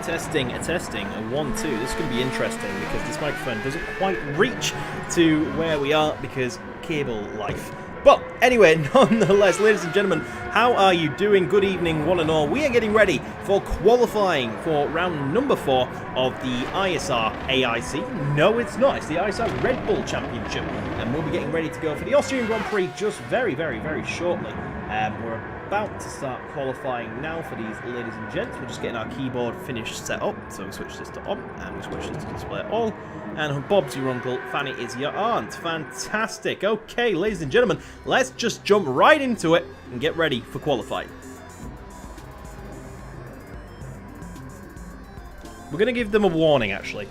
Testing, a testing, a 1, 2. This is going to be interesting because this microphone doesn't quite reach to where we are because cable life. But anyway, nonetheless, ladies and gentlemen, how are you doing? Good evening, one and all. We are getting ready for qualifying for round number 4 of the ISR AIC. No, it's not. It's the ISR Red Bull Championship. And we'll be getting ready to go for the Austrian Grand Prix just very, very, very shortly. We're about to start qualifying now for these ladies and gents. We're just getting our keyboard finished set up. So we switch this to on and we switch this to display all. And Bob's your uncle, Fanny is your aunt. Fantastic. Okay, ladies and gentlemen, let's just jump right into it and get ready for qualifying. We're going to give them a warning, actually,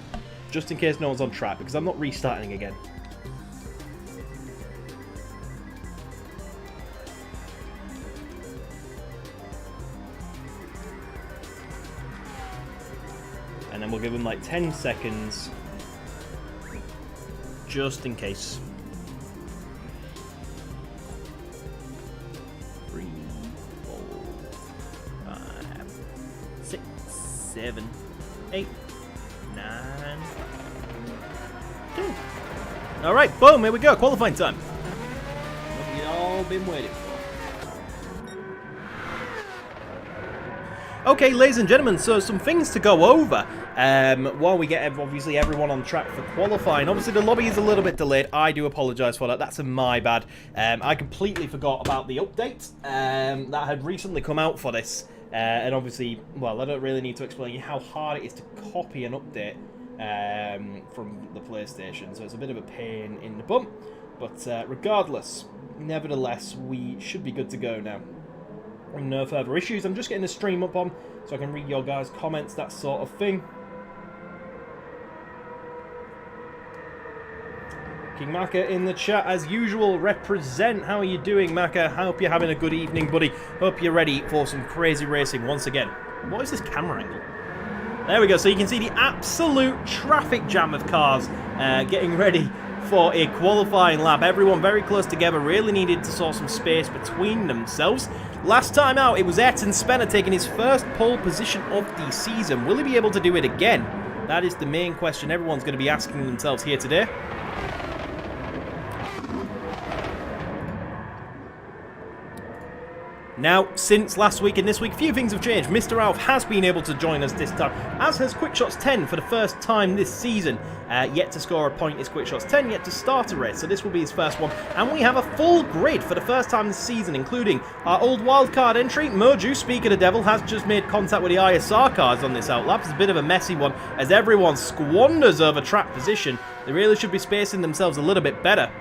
just in case no one's on track, because I'm not restarting again. And then we'll give them like 10 seconds. Just in case. 3, 4, 5, 6, 7, 8, 9, 10. Alright, boom, here we go. Qualifying time. What we've all been waiting for. Okay, ladies and gentlemen, so some things to go over while we get, obviously, everyone on track for qualifying. Obviously, the lobby is a little bit delayed. I do apologise for that. That's my bad. I completely forgot about the update that had recently come out for this. And obviously, well, I don't really need to explain how hard it is to copy an update from the PlayStation. So it's a bit of a pain in the bum. But regardless, nevertheless, we should be good to go now. No further issues. I'm just getting the stream up on so I can read your guys' comments, that sort of thing. King Maka in the chat as usual. Represent. How are you doing, Maka? Hope you're having a good evening, buddy. Hope you're ready for some crazy racing once again. What is this camera angle? There we go. So you can see the absolute traffic jam of cars getting ready for a qualifying lap. Everyone very close together, really needed to sort some space between themselves. Last time out, it was Ayrton Senna taking his first pole position of the season. Will he be able to do it again? That is the main question everyone's going to be asking themselves here today. Now, since last week and this week, a few things have changed. Mr. Alf has been able to join us this time, as has Quickshots 10 for the first time this season. Yet to score a point is Quickshots 10, yet to start a race, so this will be his first one. And we have a full grid for the first time this season, including our old wildcard entry. Moju, Speak of the Devil, has just made contact with the ISR cars on this outlap. It's a bit of a messy one, as everyone squanders over track position. They really should be spacing themselves a little bit better.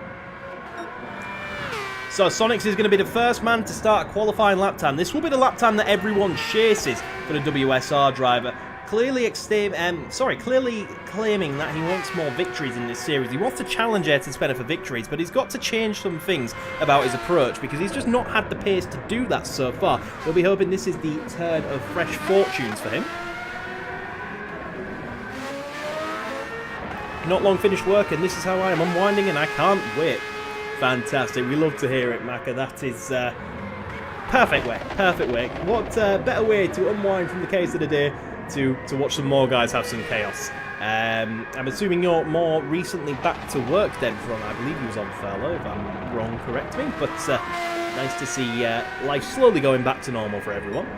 So Sonics is going to be the first man to start a qualifying lap time. This will be the lap time that everyone chases for the WSR driver. Clearly claiming that he wants more victories in this series. He wants to challenge Ayrton Senna for victories, but he's got to change some things about his approach because he's just not had the pace to do that so far. We'll be hoping this is the turn of fresh fortunes for him. Not long finished work, and this is how I am unwinding, and I can't wait. Fantastic. We love to hear it, Maka. That is perfect way. Perfect way. What better way to unwind from the case of the day to watch some more guys have some chaos. I'm assuming you're more recently back to work then from, I believe he was on furlough, if I'm wrong, correct me. But nice to see life slowly going back to normal for everyone.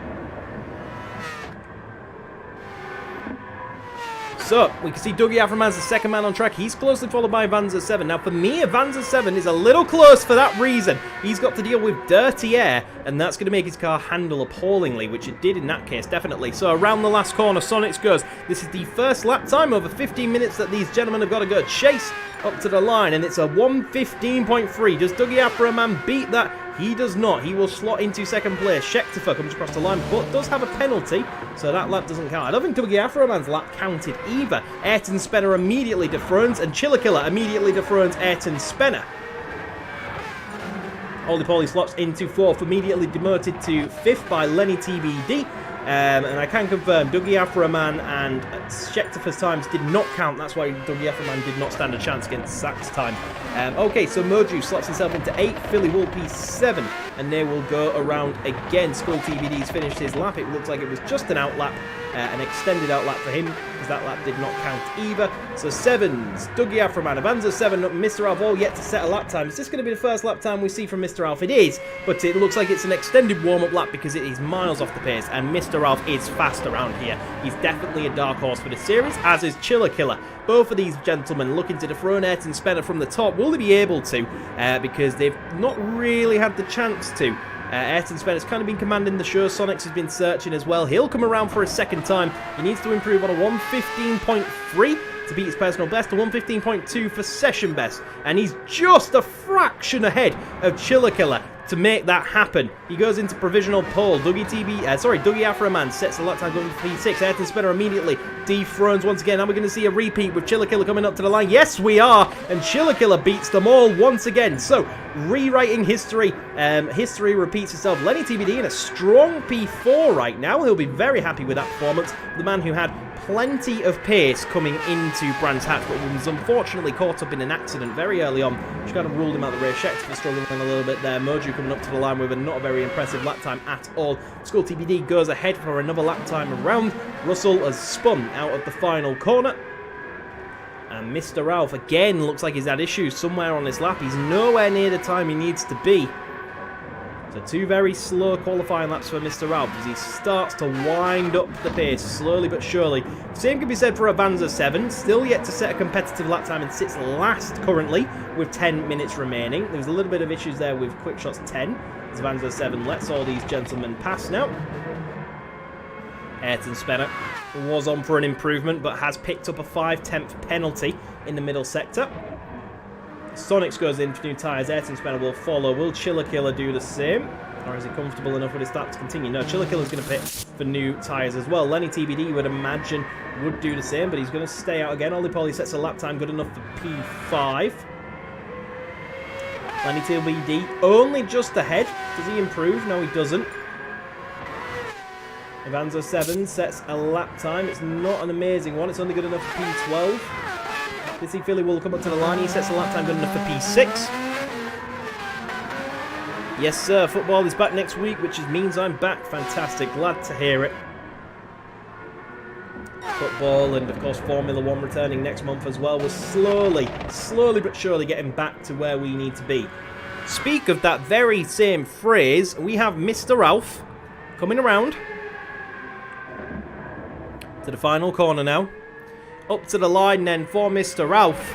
So, we can see Dougie Afroman's the second man on track. He's closely followed by Vanza 7. Now, for me, Vanza 7 is a little close for that reason. He's got to deal with dirty air, and that's going to make his car handle appallingly, which it did in that case, definitely. So, around the last corner, Sonics goes. This is the first lap time, over 15 minutes that these gentlemen have got to go chase up to the line, and it's a 1:15.3. Does Dougie Afroman beat that? He does not. He will slot into second place. Schecterfer comes across the line, but does have a penalty, so that lap doesn't count. I don't think Dougie Afroman's lap counted either. Ayrton Senna immediately dethrones, and Chillakiller immediately dethrones Ayrton Senna. Holy Poly slots into 4th, immediately demoted to 5th by Lenny TBD. And I can confirm Dougie Aframan and Schechter's times did not count. That's why Dougie Aframan did not stand a chance against Sack's time. Okay, so Moju slots himself into 8, Philly will be 7, and they will go around again. Skull TBD's finished his lap. It looks like it was just an out lap, an extended out lap for him, because that lap did not count either. So 7s, Dougie Aframan, Avanza 7, Mr. Alf all yet to set a lap time. Is this going to be the first lap time we see from Mr. Alf? It is, but it looks like it's an extended warm-up lap because it is miles off the pace, and Mr. Alf is fast around here. He's definitely a dark horse for the series, as is Chiller Killer. Both of these gentlemen looking to dethrone Ayrton Spener from the top. Will they be able to? Because they've not really had the chance to. Ayrton Spener's kind of been commanding the show. Sonics has been searching as well. He'll come around for a second time. He needs to improve on a 1:15.3 to beat his personal best, a 1:15.2 for session best. And he's just a fraction ahead of Chiller Killer to make that happen. He goes into provisional pole. Dougie Aframan sets the lap time going for P6. Ayrton Spener immediately dethrones once again. Are we going to see a repeat with Chiller Killer coming up to the line? Yes, we are. And Chiller Killer beats them all once again. So, rewriting history. History repeats itself. Lenny TBD in a strong P4 right now. He'll be very happy with that performance. The man who had plenty of pace coming into Brands Hatch, but was unfortunately caught up in an accident very early on, which kind of ruled him out of the race. Schechter struggling a little bit there. Moju coming up to the line with a not very impressive lap time at all. Skull TBD goes ahead for another lap time around. Russell has spun out of the final corner. And Mr. Ralph again looks like he's had issues somewhere on his lap. He's nowhere near the time he needs to be. So 2 very slow qualifying laps for Mr. Ralph as he starts to wind up the pace slowly but surely. Same can be said for Avanza 7, still yet to set a competitive lap time and sits last currently with 10 minutes remaining. There's a little bit of issues there with Quickshot's 10 as Avanza 7 lets all these gentlemen pass now. Ayrton Spener was on for an improvement but has picked up a 5/10 penalty in the middle sector. Sonics goes in for new tyres. Ayrton Spener will follow. Will Chiller Killer do the same? Or is he comfortable enough with his start to continue? No, Chiller Killer's going to pit for new tyres as well. Lenny TBD, you would imagine, would do the same, but he's going to stay out again. Ollie Polly sets a lap time good enough for P5. Lenny TBD only just ahead. Does he improve? No, he doesn't. Avanza 7 sets a lap time. It's not an amazing one. It's only good enough for P12. Dizzy Philly will come up to the line. He sets a lap time good enough for P6. Yes, sir. Football is back next week, which means I'm back. Fantastic. Glad to hear it. Football and, of course, Formula 1 returning next month as well. We're slowly but surely getting back to where we need to be. Speak of that very same phrase, we have Mr. Ralph coming around to the final corner now. Up to the line then for Mr. Ralph.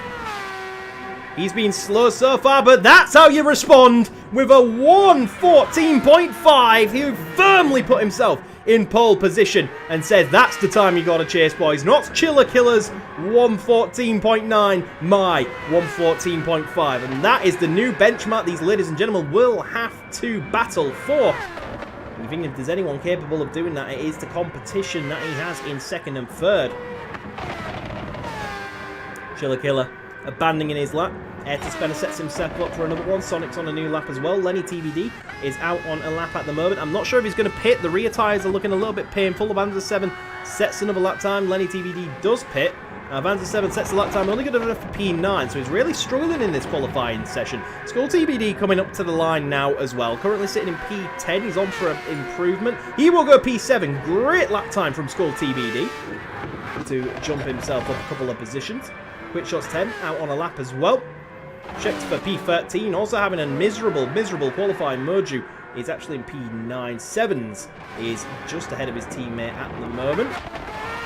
He's been slow so far, but that's how you respond with a 1:14.5. He firmly put himself in pole position and said that's the time you gotta chase, boys. Not Chiller Killer's 1:14.9, my 1:14.5. And that is the new benchmark these ladies and gentlemen will have to battle for. I think if there's anyone capable of doing that, it is the competition that he has in second and third. Chiller Killer abandoning his lap. Ayrton Spener sets himself up for another one. Sonic's on a new lap as well. Lenny TBD is out on a lap at the moment. I'm not sure if he's going to pit. The rear tyres are looking a little bit painful. Avanza 7 sets another lap time. Lenny TBD does pit. Avanza 7 sets the lap time. Only good enough for P9, so he's really struggling in this qualifying session. Skull TBD coming up to the line now as well. Currently sitting in P10. He's on for an improvement. He will go P7. Great lap time from Skull TBD to jump himself up a couple of positions. Quickshot's 10 out on a lap as well. Checked for P13, also having a miserable qualifying. Moju is actually in P9. 7s is just ahead of his teammate at the moment.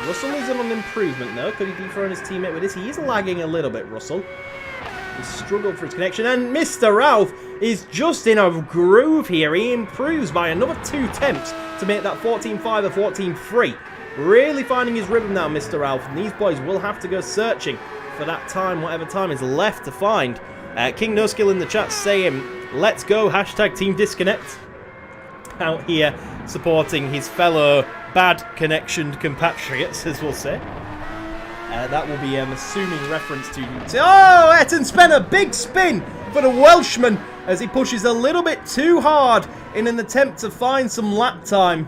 Russell is on an improvement though. Could he dethrone his teammate with this? He is lagging a little bit, Russell. He's struggled for his connection. And Mr. Ralph is just in a groove here. He improves by another 2 attempts to make that 14.5 or 14.3. Really finding his rhythm now, Mr. Ralph. And these boys will have to go searching for that time, whatever time is left to find. King No Skill in the chat saying, let's go, hashtag Team Disconnect. Out here supporting his fellow bad connectioned compatriots, as we'll say. That will be, assuming reference to... Oh, Ayrton Spener, big spin for the Welshman as he pushes a little bit too hard in an attempt to find some lap time.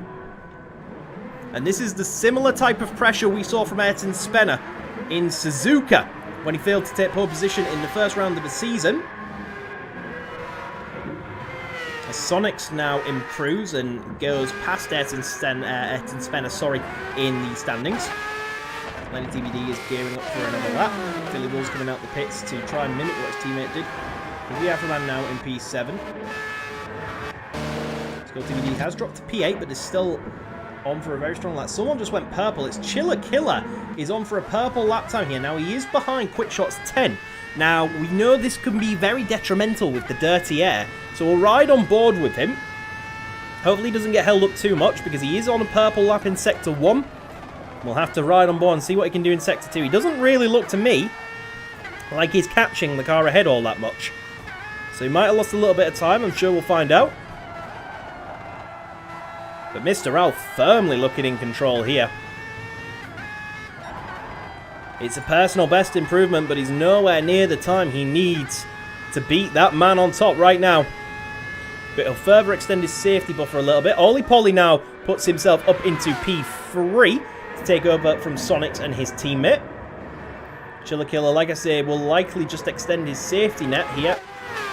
And this is the similar type of pressure we saw from Ayrton Senna in Suzuka when he failed to take pole position in the first round of the season. As Sonics now improves and goes past Ayrton Senna, in the standings. Lenny TBD is gearing up for another lap. Philly Bull's coming out the pits to try and mimic what his teammate did. We have Afroman now in P7. Skull TBD has dropped to P8, but is still on for a very strong lap. Someone just went purple. It's Chiller Killer is on for a purple lap time here. Now, he is behind Quickshot's 10. Now, we know this can be very detrimental with the dirty air, so we'll ride on board with him. Hopefully he doesn't get held up too much, because he is on a purple lap in Sector 1. We'll have to ride on board and see what he can do in Sector 2. He doesn't really look to me like he's catching the car ahead all that much. So he might have lost a little bit of time. I'm sure we'll find out. But Mr. Ralph firmly looking in control here. It's a personal best improvement, but he's nowhere near the time he needs to beat that man on top right now. But he'll further extend his safety buffer a little bit. Ollie Polly now puts himself up into P3 to take over from Sonics and his teammate. Chiller Killer, like I say, will likely just extend his safety net here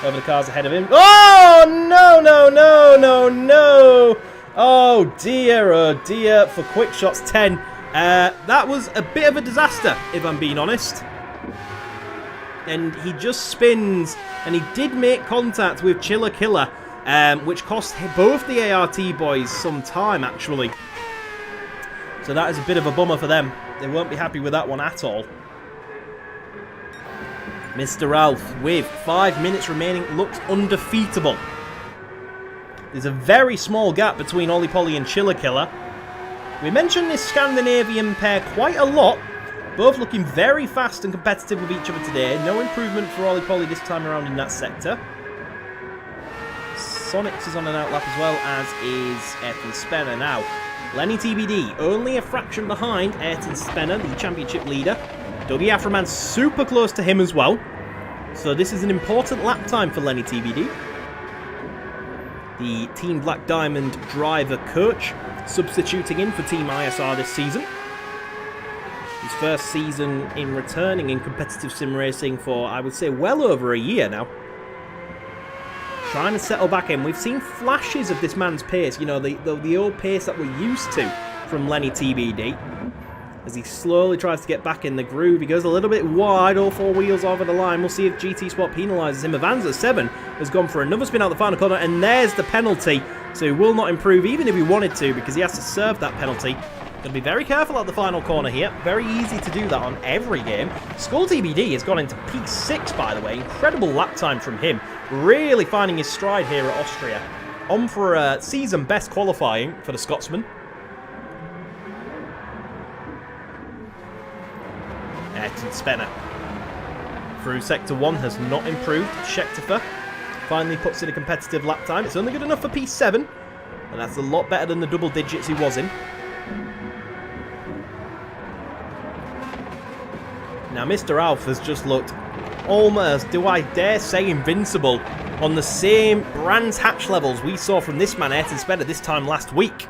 over the cars ahead of him. Oh, no, no, no, no, no. Oh dear, for Quickshot's 10. That was a bit of a disaster, if I'm being honest. And he just spins, and he did make contact with Chiller Killer, which cost both the ART boys some time, actually. So that is a bit of a bummer for them. They won't be happy with that one at all. Mr. Ralph, with 5 minutes remaining, looks undefeatable. There's a very small gap between Ollie Polly and Chiller Killer. We mentioned this Scandinavian pair quite a lot. Both looking very fast and competitive with each other today. No improvement for Ollie Polly this time around in that sector. Sonics is on an outlap as well, as is Ayrton Senna now. Lenny TBD, only a fraction behind Ayrton Senna, the championship leader. Dougie Afroman super close to him as well. So this is an important lap time for Lenny TBD. The Team Black Diamond driver coach substituting in for Team ISR this season. His first season in returning in competitive sim racing for, I would say, well over a year now. Trying to settle back in. We've seen flashes of this man's pace, you know, the old pace that we're used to from Lenny TBD. As he slowly tries to get back in the groove. He goes a little bit wide, all 4 wheels over the line. We'll see if GT Sport penalises him. Avanza 7 has gone for another spin out the final corner, and there's the penalty. So he will not improve, even if he wanted to, because he has to serve that penalty. Got to be very careful at the final corner here. Very easy to do that on every game. Skull TBD has gone into P6, by the way. Incredible lap time from him. Really finding his stride here at Austria. On for a season best qualifying for the Scotsman. Ayrton Senna through Sector 1 has not improved. Scheckterfer finally puts in a competitive lap time. It's only good enough for P7, and that's a lot better than the double digits he was in. Now Mr. Alf has just looked almost, do I dare say, invincible on the same Brands Hatch levels we saw from this man, Ayrton Senna, this time last week.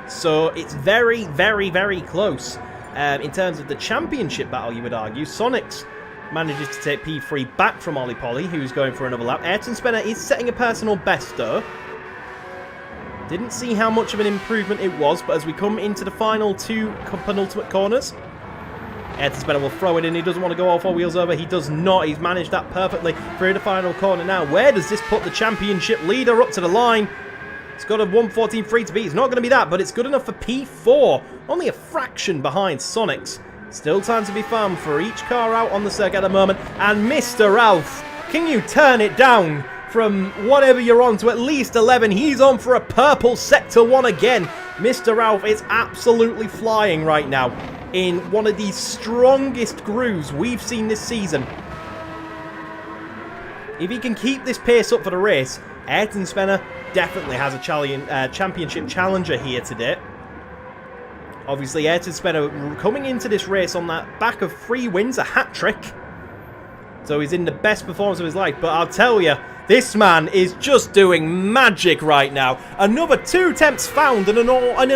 So it's very, very, very close. In terms of the championship battle, you would argue. Sonics manages to take P3 back from Ollie Polly, who's going for another lap. Ayrton Senna is setting a personal best, though. Didn't see how much of an improvement it was, but as we come into the final 2 penultimate corners, Ayrton Senna will throw it in. He doesn't want to go all 4 wheels over. He does not. He's managed that perfectly through the final corner now. Where does this put the championship leader up to the line? It's got a 1:14.3 to beat. It's not going to be that, but it's good enough for P4. Only a fraction behind Sonics. Still time to be found for each car out on the circuit at the moment. And Mr. Ralph, can you turn it down from whatever you're on to at least 11? He's on for a purple Sector 1 again. Mr. Ralph is absolutely flying right now in one of the strongest grooves we've seen this season. If he can keep this pace up for the race, Ayrton Senna definitely has a championship challenger here today. Obviously, Ayrton Senna coming into this race on that back of 3 wins, a hat-trick. So he's in the best performance of his life. But I'll tell you, This man is just doing magic right now. Another 2 attempts found and an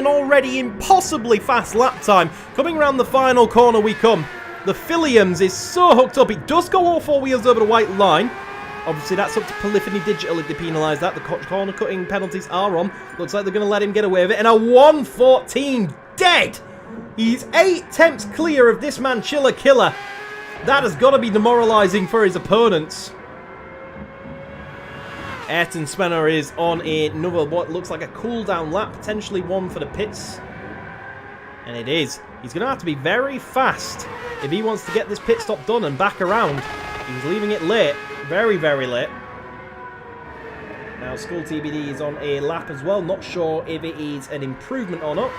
already impossibly fast lap time. Coming around the final corner we come. The Philiums is so hooked up. It does go all 4 wheels over the white line. Obviously, that's up to Polyphony Digital if they penalise that. The corner cutting penalties are on. Looks like they're going to let him get away with it. And a 1:14 dead. He's 8 attempts clear of this man, Chiller Killer. That has got to be demoralising for his opponents. Ayrton Spencer is on another, what looks like a cool-down lap, potentially one for the pits. And it is. He's going to have to be very fast if he wants to get this pit stop done and back around. He's leaving it late. Very, very late. Now, Skull TBD is on a lap as well. Not sure if it is an improvement or not.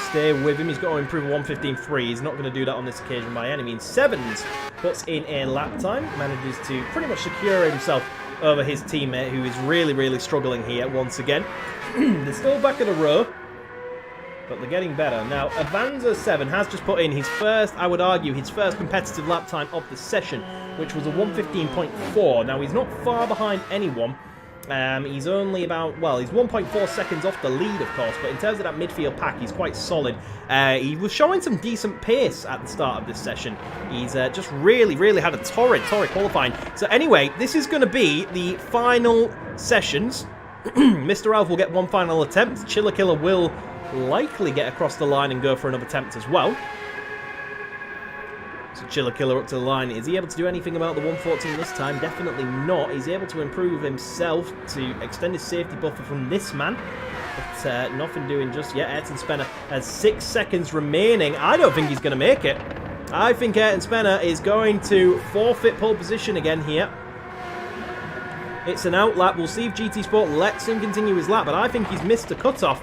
Stay with him. He's got to improve a 1:15.3. He's not going to do that on this occasion by any means. Sevens puts in a lap time. Manages to pretty much secure himself over his teammate, who is really, really struggling here once again. They're still back of the row, but they're getting better. Now, Avanza 7 has just put in his first, I would argue, his first competitive lap time of the session, which was a 1:15.4. Now, he's not far behind anyone. He's only about, well, he's 1.4 seconds off the lead, of course, but in terms of that midfield pack, he's quite solid. He was showing some decent pace at the start of this session. He's just really, really had a torrid qualifying. So anyway, this is going to be the final sessions. Mr. Alf will get one final attempt. Chiller Killer will likely get across the line and go for another attempt as well. So Chiller Killer up to the line. Is he able to do anything about the 1:14 this time? Definitely not. He's able to improve himself to extend his safety buffer from this man. But nothing doing just yet. Ayrton Spencer has 6 seconds remaining. I don't think he's going to make it. I think Ayrton Spencer is going to forfeit pole position again here. It's an out lap. We'll see if GT Sport lets him continue his lap, but I think he's missed the cutoff.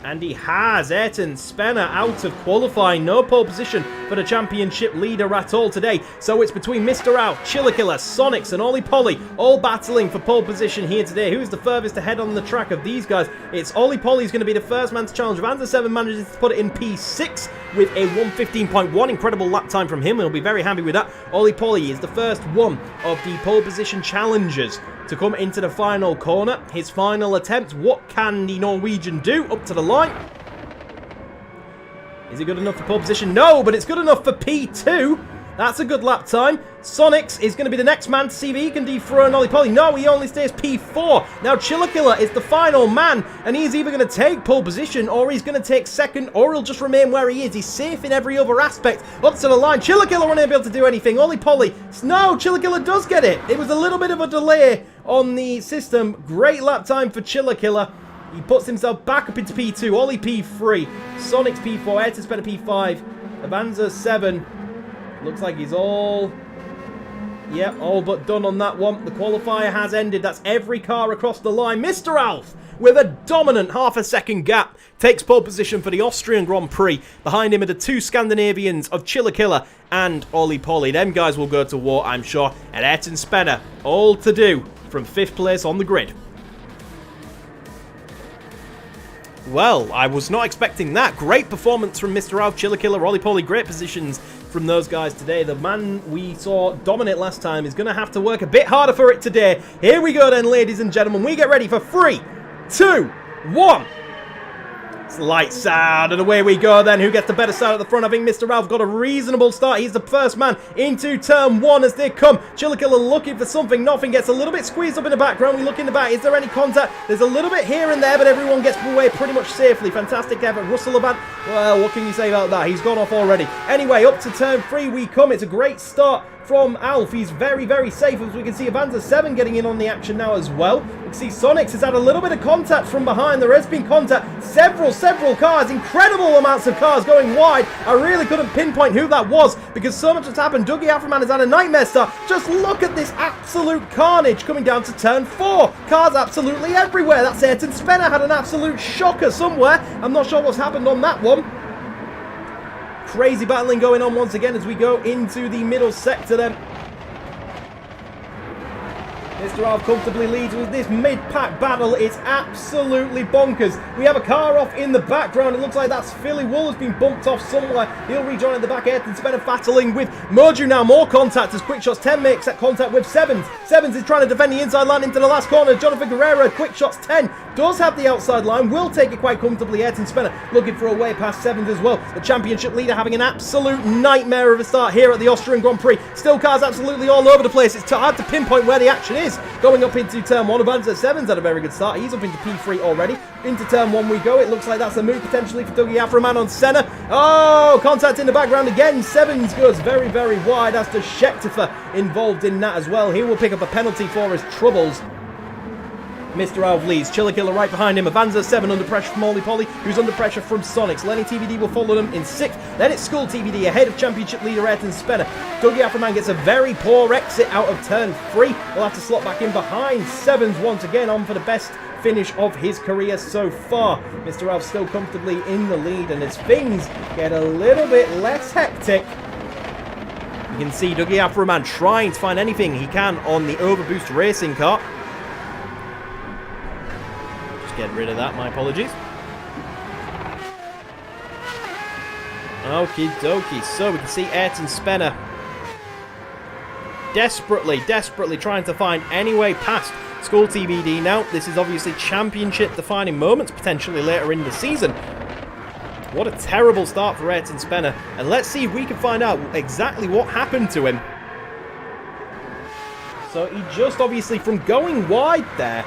And he has. Ayrton Spencer out of qualifying. No pole position for the championship leader at all today. So it's between Mr. Alf, Chiller Killer, Sonics and Ollie Polly all battling for pole position here today. Who's the furthest ahead on the track of these guys? It's Ollie Polly who's going to be the first man to challenge. Avanza 7 manages to put it in P6 with a 1:15.1. Incredible lap time from him. He'll be very happy with that. Ollie Polly is the first one of the pole position challengers to come into the final corner. His final attempt. What can the Norwegian do? Up to the line. Is it good enough for pole position? No, but it's good enough for P2. That's a good lap time. Sonics is going to be the next man to see if he can dethrone Ollie Polly. No, he only stays P4. Now Chiller Killer is the final man, and he's either going to take pole position, or he's going to take second, or he'll just remain where he is. He's safe in every other aspect. Up to the line. Chiller Killer won't be able to do anything. Ollie Polly. No, Chiller Killer does get it. It was a little bit of a delay on the system. Great lap time for Chiller Killer. He puts himself back up into P2. Ollie P3. Sonics P4. Ayrton Spencer P5. Avanza 7. Looks like he's all... Yep, all but done on that one. The qualifier has ended. That's every car across the line. Mr. Alf, with a dominant half-a-second gap, takes pole position for the Austrian Grand Prix. Behind him are the 2 Scandinavians of Chiller Killer and Ollie Polly. Them guys will go to war, I'm sure. And Ayrton Spencer, all to do from 5th place on the grid. Well, I was not expecting that. Great performance from Mr. Alf, Chiller Killer, Ollie Polly. Great positions from those guys today. The man we saw dominate last time is going to have to work a bit harder for it today. Here we go then, ladies and gentlemen. We get ready for 3, 2, 1. It's lights out, and away we go then. Who gets the better side at the front? I think Mr. Alf got a reasonable start. He's the first man into turn 1 as they come. Chiller Killer looking for something. Nothing. Gets a little bit squeezed up in the background. We look in the back. Is there any contact? There's a little bit here and there, but everyone gets away pretty much safely. Fantastic effort. Russell Laban. Well, what can you say about that? He's gone off already. Anyway, up to turn 3 we come. It's a great start from Alf. He's very, very safe, as we can see Avanza 7 getting in on the action now as well. We can see Sonics has had a little bit of contact from behind. There has been contact. Several cars. Incredible amounts of cars going wide. I really couldn't pinpoint who that was because so much has happened. Dougie Afroman has had a nightmare start. Just look at this absolute carnage coming down to turn 4. Cars absolutely everywhere. That's Ayrton Spencer had an absolute shocker somewhere. I'm not sure what's happened on that one. Crazy battling going on once again as we go into the middle sector then. Mr. Alf comfortably leads with this mid-pack battle. It's absolutely bonkers. We have a car off in the background. It looks like that's Philly Wool has been bumped off somewhere. He'll rejoin at the back. Ayrton Spence battling with Moju now. More contact as Quick Shots 10 makes that contact with Sevens. Sevens is trying to defend the inside line into the last corner. Jonathan Guerrero, Quick Shots 10 does have the outside line. Will take it quite comfortably. Ayrton Spence looking for a way past Sevens as well. The championship leader having an absolute nightmare of a start here at the Austrian Grand Prix. Still cars absolutely all over the place. It's hard to pinpoint where the action is. Going up into turn 1, Avanza 7's had a very good start. He's up into P3 already. Into turn 1 we go. It looks like that's a move potentially for Dougie Afroman on Senna. Oh, contact in the background again. Sevens goes very, very wide as does Scheckter involved in that as well. He will pick up a penalty for his troubles. Mr. Alf leads. Chiller Killer right behind him. Avanza 7 under pressure from Ollie Polly, who's under pressure from Sonics. Lenny TBD will follow them in 6th. Then it's Skull TBD ahead of championship leader Ayrton Spence. Dougie Afroman gets a very poor exit out of turn 3. We'll have to slot back in behind. Sevens once again on for the best finish of his career so far. Mr. Alf still comfortably in the lead, and as things get a little bit less hectic, you can see Dougie Afroman trying to find anything he can on the Overboost racing car. Get rid of that, my apologies. Okie dokie, so we can see Ayrton Spence desperately trying to find any way past Skull TBD now. This is obviously championship defining moments potentially later in the season. What a terrible start for Ayrton Spence, and let's see if we can find out exactly what happened to him. So he just obviously from going wide there,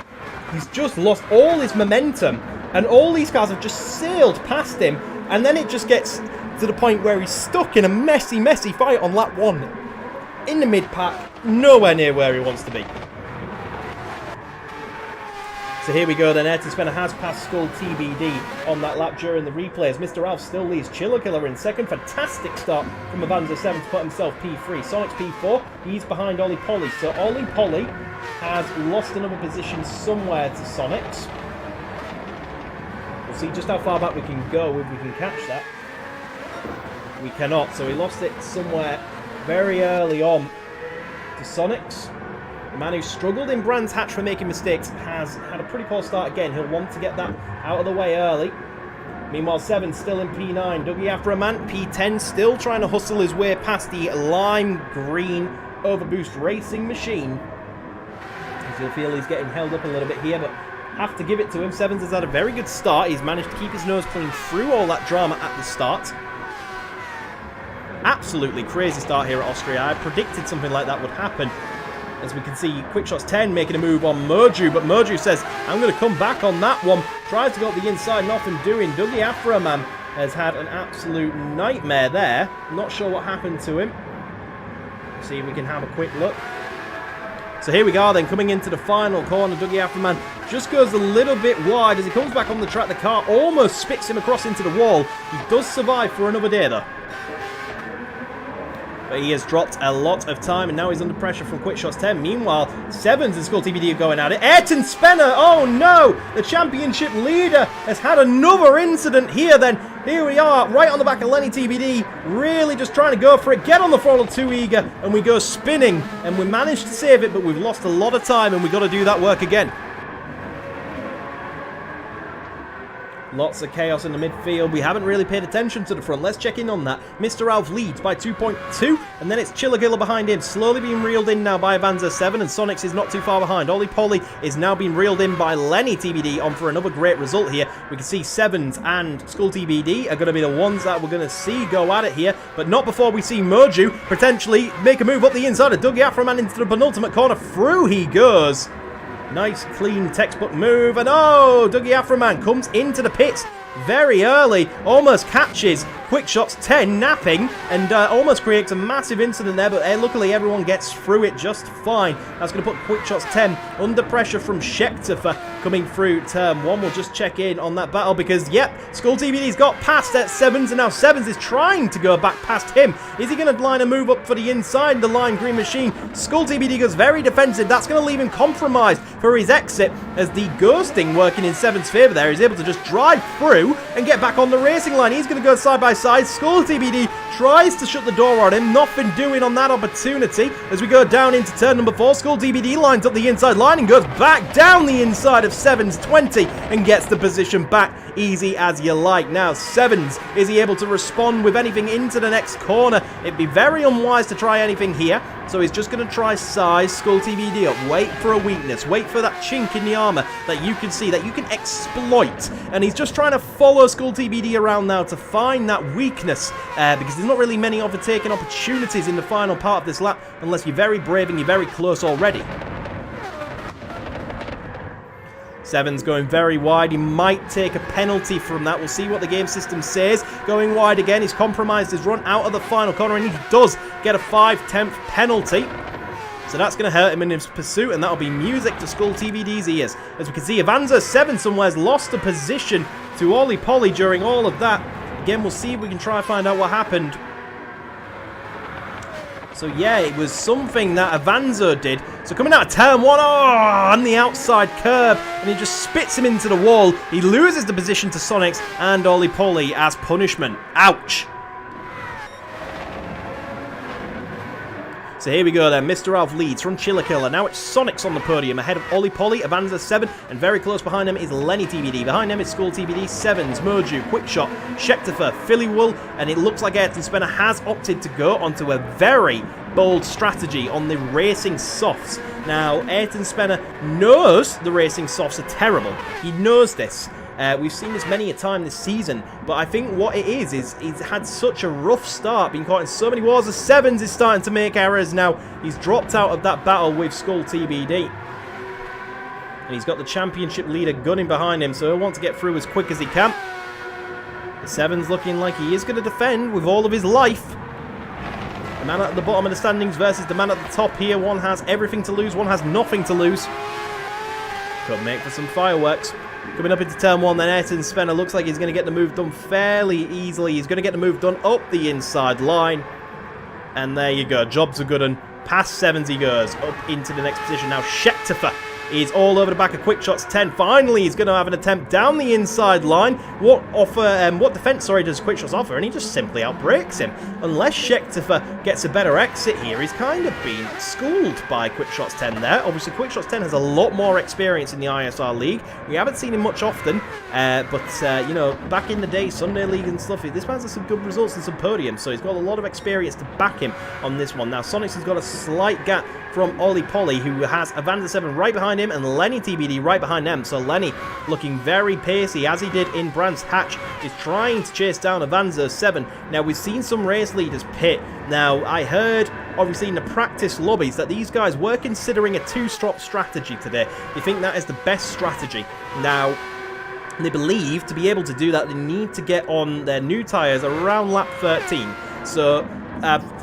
he's just lost all his momentum, and all these cars have just sailed past him, and then it just gets to the point where he's stuck in a messy fight on lap 1 in the mid-pack, nowhere near where he wants to be. So here we go then. Ayrton Spence has passed Skull TBD on that lap during the replays. Mr. Alf still leads Chiller Killer in 2nd. Fantastic start from Avanza 7 to put himself P3. Sonic's P4. He's behind Ollie Polly. So Ollie Polly has lost another position somewhere to Sonics. We'll see just how far back we can go if we can catch that. We cannot. So he lost it somewhere very early on to Sonics. The man who struggled in Brands Hatch for making mistakes has had a pretty poor start again. He'll want to get that out of the way early. Meanwhile, 7 still in P9. Dougie Afroman, P10, still trying to hustle his way past the lime green Overboost racing machine. You'll feel he's getting held up a little bit here, but have to give it to him. Sevens has had a very good start. He's managed to keep his nose clean through all that drama at the start. Absolutely crazy start here at Austria. I predicted something like that would happen. As we can see, Quick Shots 10 making a move on Moju, but Moju says, I'm going to come back on that one. Tries to go up the inside, nothing doing. Dougie Afroman has had an absolute nightmare there. Not sure what happened to him. See if we can have a quick look. So here we go then, coming into the final corner. Dougie Afroman just goes a little bit wide. As he comes back on the track, the car almost spits him across into the wall. He does survive for another day though. But he has dropped a lot of time, and now he's under pressure from Quick Shots 10. Meanwhile, Sevens and Skull TBD are going at it. Ayrton Spence, oh no! The championship leader has had another incident here then. Here we are, right on the back of Lenny TBD, really just trying to go for it. Get on the throttle too eager, and we go spinning. And we managed to save it, but we've lost a lot of time, and we've got to do that work again. Lots of chaos in the midfield. We haven't really paid attention to the front. Let's check in on that. Mr. Alf leads by 2.2, and then it's Chiller Killer behind him, slowly being reeled in now by Avanza 7, and Sonics is not too far behind. Ollie Polly is now being reeled in by Lenny TBD on for another great result here. We can see Sevens and Skull TBD are going to be the ones that we're going to see go at it here, but not before we see Moju potentially make a move up the inside of Dougie Afroman into the penultimate corner. Through he goes. Nice, clean, textbook move. And oh, Dougie Afroman comes into the pits very early. Almost catches Quick Shots 10 napping and almost creates a massive incident there. But luckily, everyone gets through it just fine. That's going to put Quick Shots 10 under pressure from Scheckter for coming through turn 1. We'll just check in on that battle because, yep, Skull TBD's got past at Sevens. And now Sevens is trying to go back past him. Is he going to line a move up for the inside, the lime green machine? Skull TBD goes very defensive. That's going to leave him compromised for his exit, as the ghosting working in Seven's favour there is able to just drive through and get back on the racing line. He's going to go side by side. Skull TBD tries to shut the door on him. Nothing doing on that opportunity. As we go down into turn number 4, Skull TBD lines up the inside line and goes back down the inside of Seven's 20 and gets the position back easy as you like. Now, Sevens, is he able to respond with anything into the next corner? It'd be very unwise to try anything here. So he's just going to try size Skull TBD up. Wait for a weakness. Wait for that chink in the armour that you can see, that you can exploit. And he's just trying to follow Skull TBD around now to find that weakness. Because there's not really many overtaking opportunities in the final part of this lap unless you're very brave and you're very close already. Seven's going very wide. He might take a penalty from that. We'll see what the game system says. Going wide again. He's compromised his run out of the final corner, and he does get a 5/10 penalty. So that's going to hurt him in his pursuit, and that'll be music to Skull TBD's ears. As we can see, Avanza 7 somewhere's lost a position to Ollie Polly during all of that. Again, we'll see if we can try and find out what happened. So yeah, it was something that Avanzo did. So coming out of turn 1, on the outside curb, and he just spits him into the wall. He loses the position to Sonics and Ollie Polly as punishment. Ouch. So here we go then. Mr. Alf leads from Chillakilla. Now it's Sonics on the podium ahead of Ollie Polly, Avanza 7, and very close behind them is Lenny TBD. Behind them is Skull TBD, Sevens, Moju, Quickshot, Schecterfer, Philly Wool, and it looks like Ayrton Spencer has opted to go onto a very bold strategy on the racing softs. Now, Ayrton Spencer knows the racing softs are terrible. He knows this. We've seen this many a time this season, but I think what it is he's had such a rough start, being caught in so many wars. The Sevens is starting to make errors now. He's dropped out of that battle with Skull TBD. And he's got the championship leader gunning behind him, so he'll want to get through as quick as he can. The Sevens looking like he is going to defend with all of his life. The man at the bottom of the standings versus the man at the top here. One has everything to lose, one has nothing to lose. Could make for some fireworks. Coming up into turn 1, then Ayrton Spencer looks like he's going to get the move done fairly easily. He's going to get the move done up the inside line. And there you go. Job's a good one. Past Sevens he goes. Up into the next position. Now Schecterfer is all over the back of Quickshot's 10. Finally, he's going to have an attempt down the inside line. What defense, does Quickshot's offer? And he just simply outbreaks him. Unless Schecterfer gets a better exit here, he's kind of been schooled by Quickshot's 10 there. Obviously, Quickshot's 10 has a lot more experience in the ISR League. We haven't seen him much often, but you know, back in the day, Sunday League and stuff, this man's had some good results and some podiums, so he's got a lot of experience to back him on this one. Now, Sonics has got a slight gap from Ollie Polly, who has Avanza 7 right behind him and Lenny TBD right behind them. So Lenny, looking very pacey, as he did in Brands Hatch, is trying to chase down Avanza 7. Now, we've seen some race leaders pit. Now, I heard, obviously, in the practice lobbies that these guys were considering a two-stop strategy today. They think that is the best strategy. Now, they believe to be able to do that, they need to get on their new tyres around lap 13. So,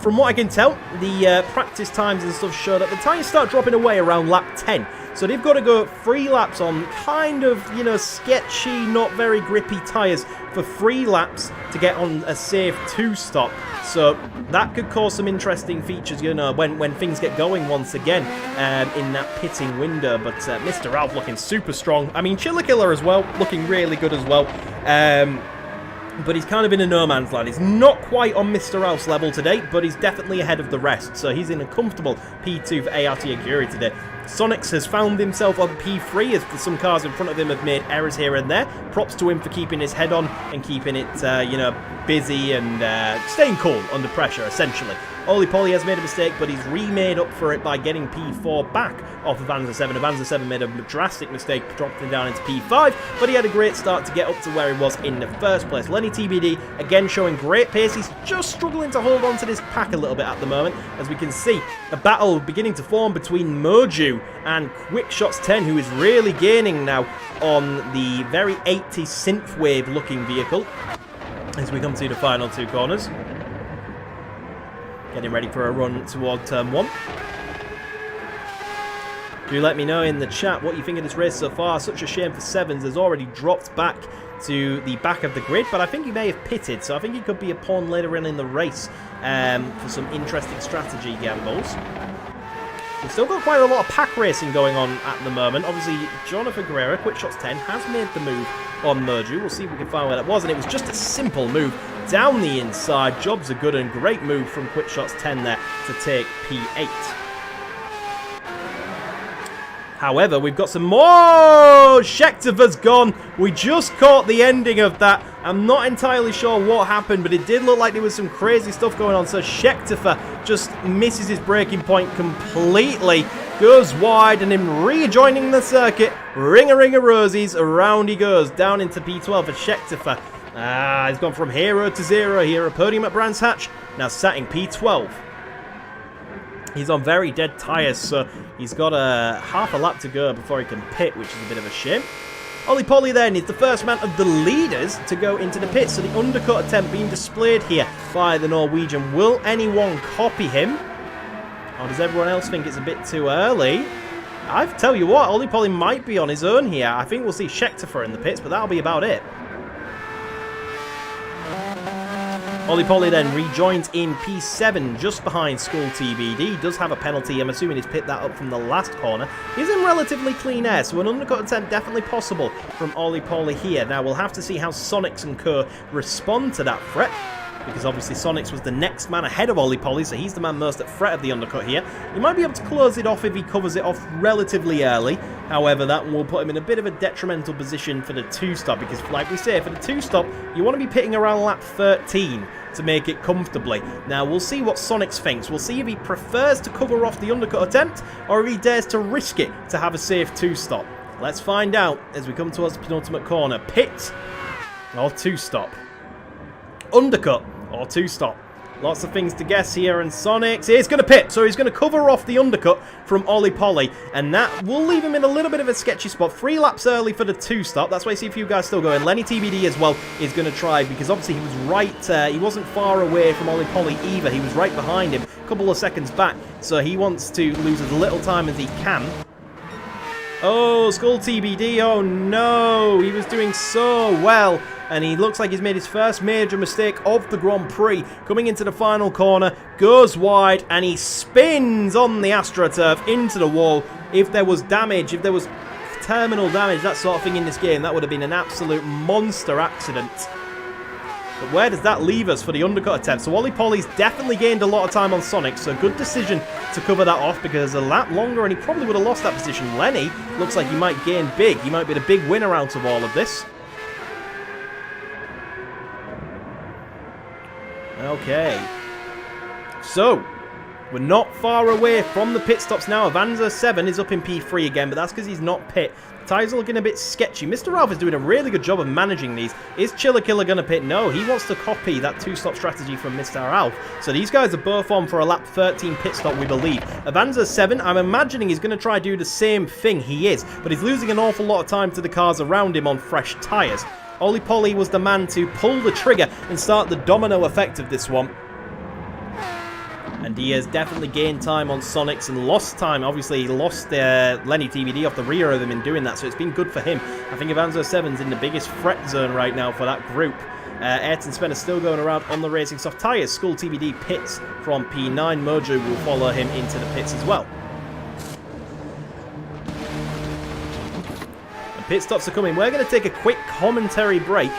from what I can tell, the practice times and stuff show that the tyres start dropping away around lap 10. So they've got to go 3 laps on kind of, you know, sketchy, not very grippy tyres for 3 laps to get on a safe 2-stop. So that could cause some interesting features, you know, when things get going once again in that pitting window. But Mr. Alf looking super strong. I mean, Chillakilla as well, looking really good as well. But he's kind of in a no man's land. He's not quite on Mr. Alf's level today, but he's definitely ahead of the rest. So he's in a comfortable P2 for ART Aguri today. Sonics has found himself on P3 as some cars in front of him have made errors here and there. Props to him for keeping his head on and keeping it, you know, busy and staying cool under pressure, essentially. Ollie Polly has made a mistake, but he's remade up for it by getting P4 back off of Avanza 7. Avanza 7 made a drastic mistake, dropping down into P5, but he had a great start to get up to where he was in the first place. Lenny TBD, again, showing great pace. He's just struggling to hold on to this pack a little bit at the moment. As we can see, a battle beginning to form between Moju and Quickshot's 10, who is really gaining now on the very 80s synthwave looking vehicle as we come to the final 2 corners. Getting ready for a run toward turn 1. Do let me know in the chat what you think of this race so far. Such a shame for Sevens has already dropped back to the back of the grid, but I think he may have pitted, so I think he could be a pawn later in the race for some interesting strategy gambles. We've still got quite a lot of pack racing going on at the moment. Obviously, Jonathan Guerrera, Quick Shots 10, has made the move on Merju. We'll see if we can find where that was. And it was just a simple move down the inside. Jobs are good and great move from Quick Shots 10 there to take P8. However, we've got some more. Schechter's gone. We just caught the ending of that. I'm not entirely sure what happened, but it did look like there was some crazy stuff going on. So Schechter just misses his braking point completely. Goes wide and then rejoining the circuit. Ring-a-ring-a-rosies. Around he goes. Down into P12 for Schechter. He's gone from hero to zero here. A podium at Brands Hatch. Now setting P12. He's on very dead tyres, so he's got half a lap to go before he can pit, which is a bit of a shame. Ollie Polly then is the first man of the leaders to go into the pit, so the undercut attempt being displayed here by the Norwegian. Will anyone copy him? Or does everyone else think it's a bit too early? I tell you what, Ollie Polly might be on his own here. I think we'll see Schechter in the pits, but that'll be about it. Ollie Polly then rejoins in P7 just behind Skull TBD. Does have a penalty. I'm assuming he's picked that up from the last corner. He's in relatively clean air, so an undercut attempt definitely possible from Ollie Polly here. Now we'll have to see how Sonics and Co respond to that threat, because obviously Sonics was the next man ahead of Ollie Polly, so he's the man most at threat of the undercut here. He might be able to close it off if he covers it off relatively early. However, that will put him in a bit of a detrimental position for the two-stop, because like we say, for the two-stop, you want to be pitting around lap 13 to make it comfortably. Now, we'll see what Sonics thinks. We'll see if he prefers to cover off the undercut attempt, or if he dares to risk it to have a safe two-stop. Let's find out as we come towards the penultimate corner. Pit or two-stop? Undercut or two-stop? Lots of things to guess here, and Sonics is going to pit, so he's going to cover off the undercut from Ollie Polly, and that will leave him in a little bit of a sketchy spot. 3 laps early for the two-stop. That's why I see a few guys still going. Lenny TBD as well is going to try, because obviously he was right, he wasn't far away from Ollie Polly either. He was right behind him, a couple of seconds back, so he wants to lose as little time as he can. Oh, Skull TBD, oh no, he was doing so well, and he looks like he's made his first major mistake of the Grand Prix. Coming into the final corner, goes wide, and he spins on the AstroTurf into the wall. If there was damage, if there was terminal damage, that sort of thing in this game, that would have been an absolute monster accident. But where does that leave us for the undercut attempt? So Ollie Polly's definitely gained a lot of time on Sonic, so good decision to cover that off, because a lap longer and he probably would have lost that position. Lenny looks like he might gain big. He might be the big winner out of all of this. Okay. So, we're not far away from the pit stops now. Avanza 7 is up in P3 again, but that's because he's not pit. Tyres are looking a bit sketchy. Mr. Ralph is doing a really good job of managing these. Is Chiller Killer going to pit? No, he wants to copy that two-stop strategy from Mr. Ralph. So these guys are both on for a lap 13 pit stop, we believe. Avanza 7, I'm imagining he's going to try to do the same thing. He is, but he's losing an awful lot of time to the cars around him on fresh tyres. Ollie Polly was the man to pull the trigger and start the domino effect of this one. And he has definitely gained time on Sonics and lost time. Obviously, he lost Lenny TBD off the rear of him in doing that, so it's been good for him. I think Avanzo 7's in the biggest threat zone right now for that group. Ayrton Spencer still going around on the Racing Soft tyres. Skull TBD pits from P9. Mojo will follow him into the pits as well. And pit stops are coming. We're going to take a quick commentary break.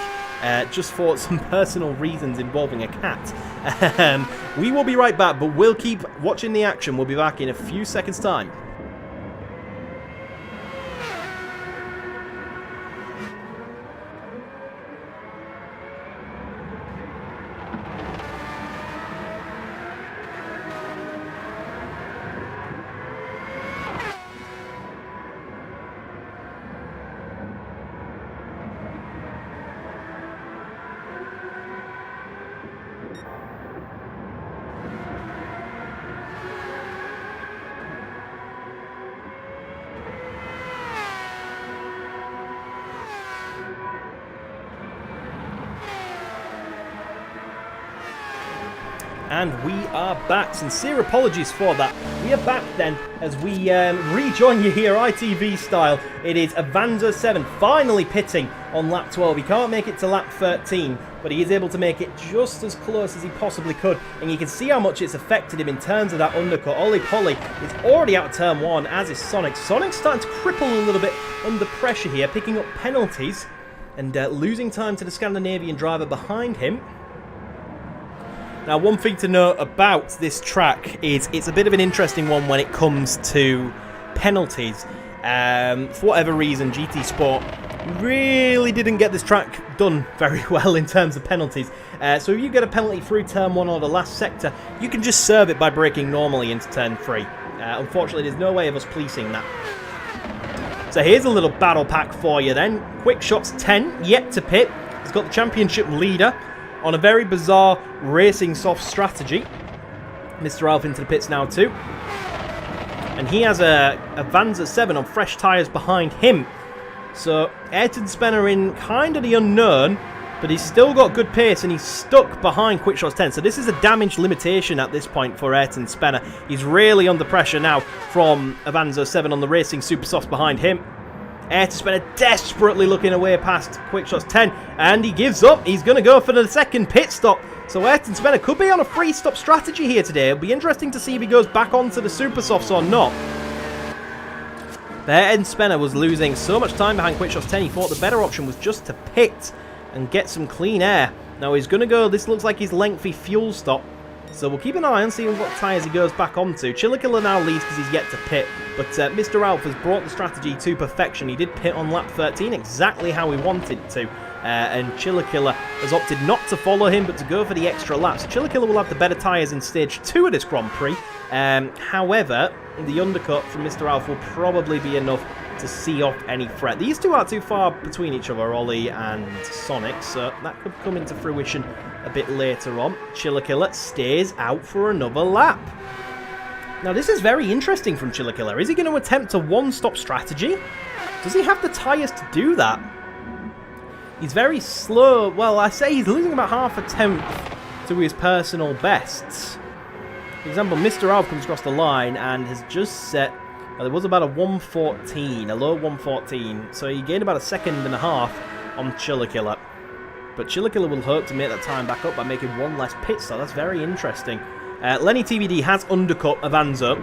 Just for some personal reasons involving a cat. We will be right back, but we'll keep watching the action. We'll be back in a few seconds' time. And we are back. Sincere apologies for that. We are back then as we rejoin you here ITV style. It is Avanza 7 finally pitting on lap 12. He can't make it to lap 13, but he is able to make it just as close as he possibly could. And you can see how much it's affected him in terms of that undercut. Ollie Polly is already out of turn 1, as is Sonic. Sonic's starting to cripple a little bit under pressure here, picking up penalties and losing time to the Scandinavian driver behind him. Now, one thing to note about this track is it's a bit of an interesting one when it comes to penalties. For whatever reason, GT Sport really didn't get this track done very well in terms of penalties. So if you get a penalty through turn 1 or the last sector, you can just serve it by braking normally into turn 3. Unfortunately, there's no way of us policing that. So here's a little battle pack for you then. Quick Shots 10, yet to pit. He's got the championship leader on a very bizarre racing soft strategy. Mr. Alf into the pits now too. And he has a Avanza 7 on fresh tyres behind him. So Ayrton Spener in kind of the unknown, but he's still got good pace and he's stuck behind Quick Shots 10. So this is a damage limitation at this point for Ayrton Spener. He's really under pressure now from Avanza 7 on the racing super softs behind him. Ayrton Spener desperately looking away past Quick Shots 10, and he gives up. He's going to go for the second pit stop. So Ayrton Spener could be on a free stop strategy here today. It'll be interesting to see if he goes back onto the super softs or not. But Ayrton Spener was losing so much time behind Quick Shots 10, he thought the better option was just to pit and get some clean air. Now he's going to go, this looks like his lengthy fuel stop. So we'll keep an eye on seeing what tyres he goes back onto. Chillakilla now leads because he's yet to pit. But Mr. Alf has brought the strategy to perfection. He did pit on lap 13 exactly how he wanted to. And Chillakilla has opted not to follow him but to go for the extra laps. Chillakilla will have the better tyres in stage 2 of this Grand Prix. However, the undercut from Mr. Alf will probably be enough to see off any threat. These two aren't too far between each other, Ollie and Sonic, so that could come into fruition a bit later on. Chillakilla stays out for another lap. Now this is very interesting from Chillakilla. Is he going to attempt a one-stop strategy? Does he have the tyres to do that? He's very slow. Well, I say he's losing about half a tenth to his personal bests. For example, Mr. Alf comes across the line and has just set... Well, there was about a 114, a low 114, so he gained about a second and a half on Chillakilla. But Chillakilla will hope to make that time back up by making one less pit stop. That's very interesting. Lenny TVD has undercut Avanza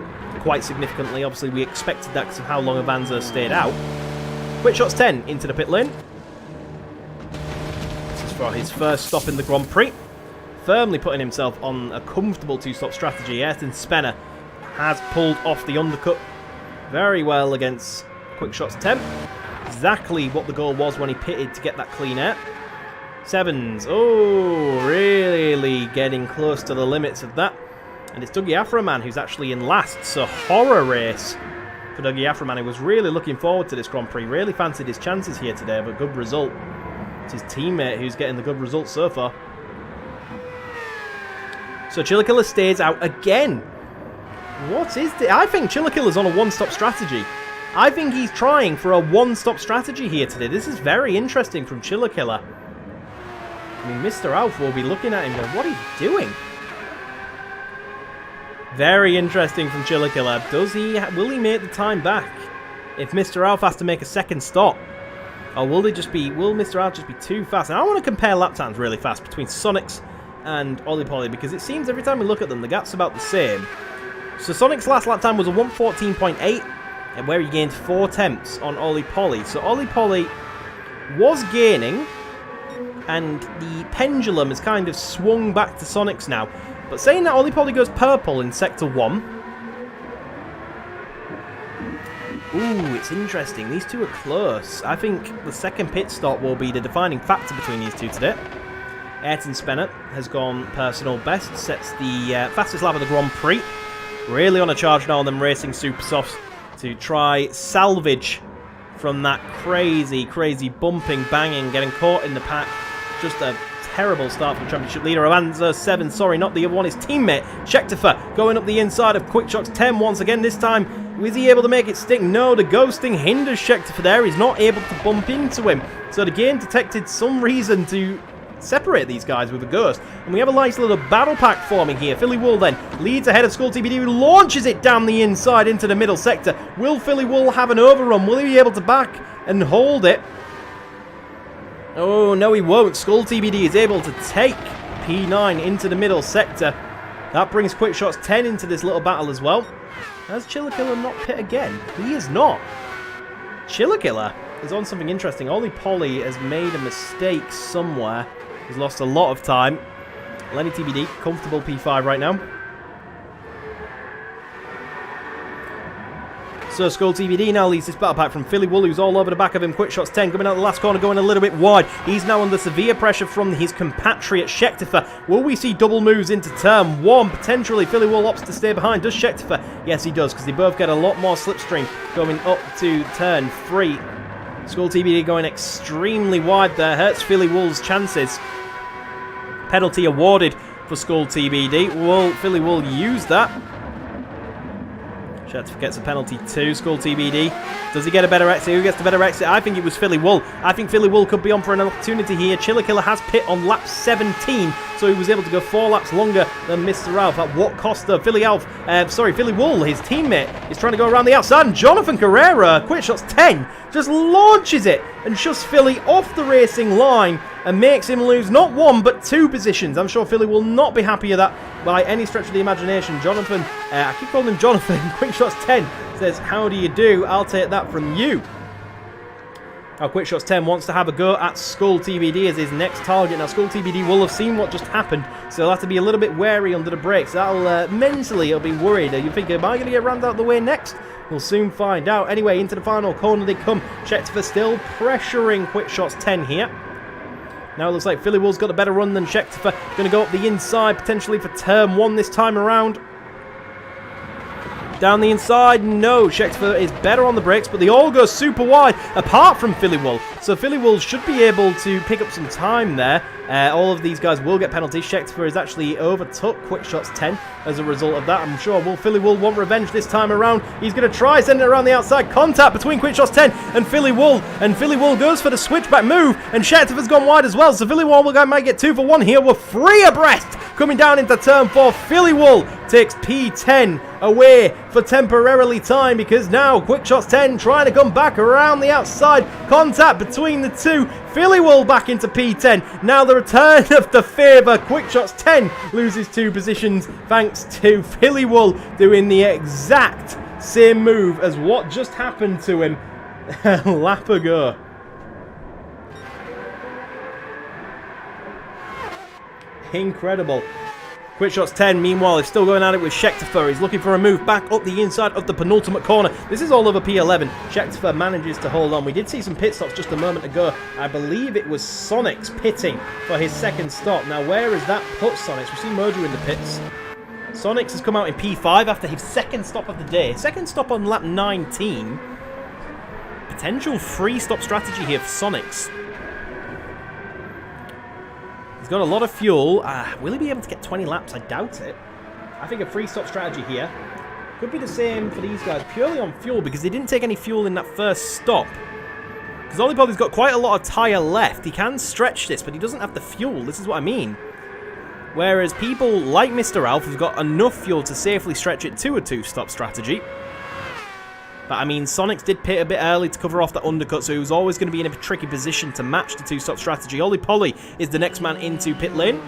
quite significantly. Obviously, we expected that because of how long Avanza stayed out. Quick Shots 10 into the pit lane. This is for his first stop in the Grand Prix. Firmly putting himself on a comfortable two-stop strategy. Ayrton Spener has pulled off the undercut very well against Quick Shots 10. Exactly what the goal was when he pitted to get that clean air. Sevens. Oh, really getting close to the limits of that. And it's Dougie Afroman who's actually in last. So horror race for Dougie Afroman, who was really looking forward to this Grand Prix. Really fancied his chances here today, but good result. It's his teammate who's getting the good results so far. So Chillakilla stays out again. What is this? I think Chillakilla's on a one-stop strategy. I think he's trying for a one-stop strategy here today. This is very interesting from Chillakilla. I mean, Mr. Alf will be looking at him going, what are you doing? Very interesting from Chillakilla. Will he make the time back if Mr. Alf has to make a second stop? Or will Mr. Alf just be too fast? And I want to compare lap times really fast between Sonic's and Ollie Polly, because it seems every time we look at them, the gap's about the same. So Sonic's last lap time was a 1:14.8, and where he gained 4 tenths on Ollie Polly. So Ollie Polly was gaining, and the pendulum has kind of swung back to Sonic's now. But saying that, Ollie Polly goes purple in Sector 1. Ooh, it's interesting. These two are close. I think the second pit stop will be the defining factor between these two today. Ayrton Spener has gone personal best, sets the fastest lap of the Grand Prix. Really on a charge now on them racing super softs to try salvage from that crazy, crazy bumping, banging, getting caught in the pack. Just a terrible start for the championship leader. Avanza 7, sorry, not the other one, his teammate, Schechtefer, going up the inside of Quick Shots 10 once again. This time, is he able to make it stick? No, the ghosting hinders Schechtefer there. He's not able to bump into him. So the game detected some reason to separate these guys with a Ghost. And we have a nice little battle pack forming here. Philly Wool then leads ahead of Skull TBD, who launches it down the inside into the middle sector. Will Philly Wool have an overrun? Will he be able to back and hold it? Oh, no, he won't. Skull TBD is able to take P9 into the middle sector. That brings Quickshots 10 into this little battle as well. Has Chillakiller not pit again? He is not. Chillakiller is on something interesting. Ollie Polly has made a mistake somewhere. He's lost a lot of time. Lenny TBD, comfortable P5 right now. So Skull TBD now leads this battle pack from Philly Wool, who's all over the back of him. Quickshots 10 coming out the last corner, going a little bit wide. He's now under severe pressure from his compatriot Schectifer. Will we see double moves into turn 1? Potentially Philly Wool opts to stay behind. Does Schectifer? Yes, he does, because they both get a lot more slipstream going up to turn 3. Skull TBD going extremely wide there. Hurts Philly Wool's chances. Penalty awarded for Skull TBD. Will Philly Wool use that? Schectifer gets a penalty too. Skull TBD. Does he get a better exit? Who gets the better exit? I think it was Philly Wool. I think Philly Wool could be on for an opportunity here. Chillakiller has pit on lap 17, so he was able to go 4 laps longer than Mr. Ralph. At what cost though? Philly Wool, his teammate, is trying to go around the outside, and Jonathan Carrera, Quickshots 10, just launches it and shoves Philly off the racing line and makes him lose not 1 but 2 positions. I'm sure Philly will not be happy with that by any stretch of the imagination. Jonathan, I keep calling him Jonathan, Quickshots 10 says, how do you do? I'll take that from you. Now Quickshots 10 wants to have a go at Skull TBD as his next target. Now Skull TBD will have seen what just happened, so he'll have to be a little bit wary under the brakes. That'll mentally he'll be worried. You think, am I going to get rammed out of the way next? We'll soon find out. Anyway, into the final corner they come. Schectifer still pressuring Quickshots 10 here. Now it looks like Philly Wool's got a better run than Schectifer. Going to go up the inside potentially for turn 1 this time around. Down the inside, no. Schectifer is better on the brakes, but they all go super wide, apart from Philly Wool. So Philly Wool should be able to pick up some time there. All of these guys will get penalties. Schectifer has actually overtook Quickshots 10 as a result of that. I'm sure Philly Wool want revenge this time around. He's going to try sending it around the outside. Contact between Quickshots 10 and Philly Wool. And Philly Wool goes for the switchback move. And Schectifer's gone wide as well. So Philly Wool might get 2 for 1 here. We're 3 abreast. Coming down into turn 4. Philly Wool takes P10 away for temporarily time, because now Quickshots 10 trying to come back around the outside. Contact between the two. Philly Wool back into P10. Now the return of the favour. Quickshots 10 loses 2 positions thanks to Philly Wool doing the exact same move as what just happened to him a lap ago. Incredible. Quickshots 10, meanwhile, is still going at it with Schectifer. He's looking for a move back up the inside of the penultimate corner. This is all over P11. Schectifer manages to hold on. We did see some pit stops just a moment ago. I believe it was Sonics pitting for his second stop. Now, where has that put Sonics? We've seen Mojo in the pits. Sonics has come out in P5 after his second stop of the day. Second stop on lap 19. Potential free stop strategy here for Sonics. He's got a lot of fuel. Will he be able to get 20 laps? I doubt it. I think a free stop strategy here could be the same for these guys, purely on fuel, because they didn't take any fuel in that first stop. Because Ollipoly's got quite a lot of tyre left. He can stretch this, but he doesn't have the fuel. This is what I mean. Whereas people like Mr. Ralph have got enough fuel to safely stretch it to a 2-stop strategy. But I mean, Sonics did pit a bit early to cover off that undercut, so he was always going to be in a tricky position to match the 2-stop strategy. Ollie Polly is the next man into pit lane.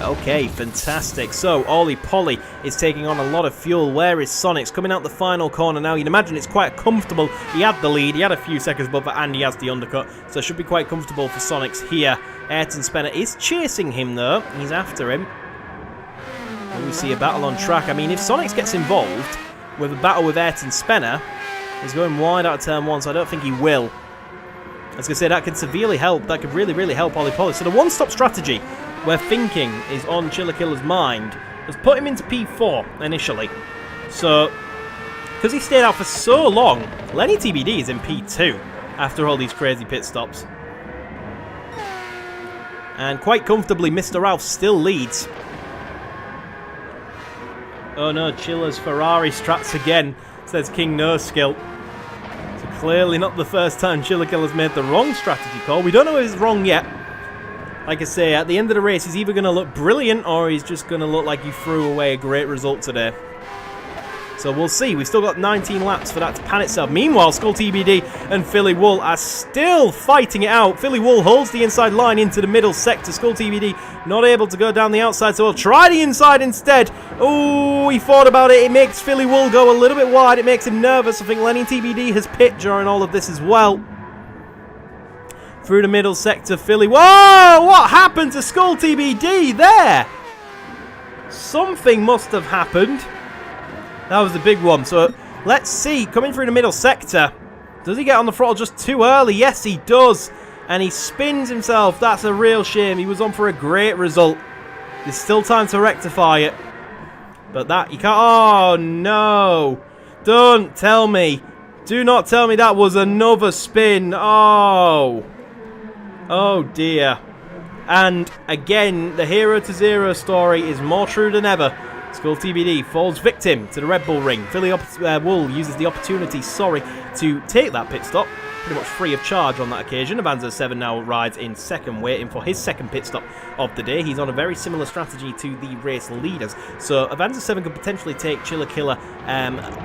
Okay, fantastic. So, Ollie Polly is taking on a lot of fuel. Where is Sonics? Coming out the final corner now. You'd imagine it's quite comfortable. He had the lead. He had a few seconds buffer, and he has the undercut. So, it should be quite comfortable for Sonics here. Ayrton Spenner is chasing him, though. He's after him. We see a battle on track. I mean, if Sonics gets involved with a battle with Ayrton Spenner, he's going wide out of turn 1, so I don't think he will. I was going to say, that could severely help. That could really, really help Ollie Polly. So the 1-stop strategy we're thinking is on Chillakiller's mind was put him into P4 initially. So, because he stayed out for so long, Lenny TBD is in P2 after all these crazy pit stops. And quite comfortably, Mr. Ralph still leads. Oh no, Chilla's Ferrari strats again, says King No Skill. It's a clearly not the first time Chillakiller's made the wrong strategy call. We don't know if it's wrong yet. Like I say, at the end of the race, he's either going to look brilliant or he's just going to look like he threw away a great result today. So we'll see. We've still got 19 laps for that to pan itself. Meanwhile, Skull TBD and Philly Wool are still fighting it out. Philly Wool holds the inside line into the middle sector. Skull TBD not able to go down the outside, so we'll try the inside instead. Oh, he thought about it. It makes Philly Wool go a little bit wide. It makes him nervous. I think Lenny TBD has pit during all of this as well. Through the middle sector, Philly. Whoa! What happened to Skull TBD there? Something must have happened. That was the big one. So let's see. Coming through the middle sector. Does he get on the throttle just too early? Yes, he does. And he spins himself. That's a real shame. He was on for a great result. There's still time to rectify it. But that, you can't. Oh, no. Don't tell me. Do not tell me that was another spin. Oh. Oh, dear. And again, the Hero to Zero story is more true than ever. Skull TBD falls victim to the Red Bull ring. Philly Wool uses the opportunity, to take that pit stop. Pretty much free of charge on that occasion. Avanza 7 now rides in second, waiting for his second pit stop of the day. He's on a very similar strategy to the race leaders. So Avanza 7 could potentially take Chillakiller,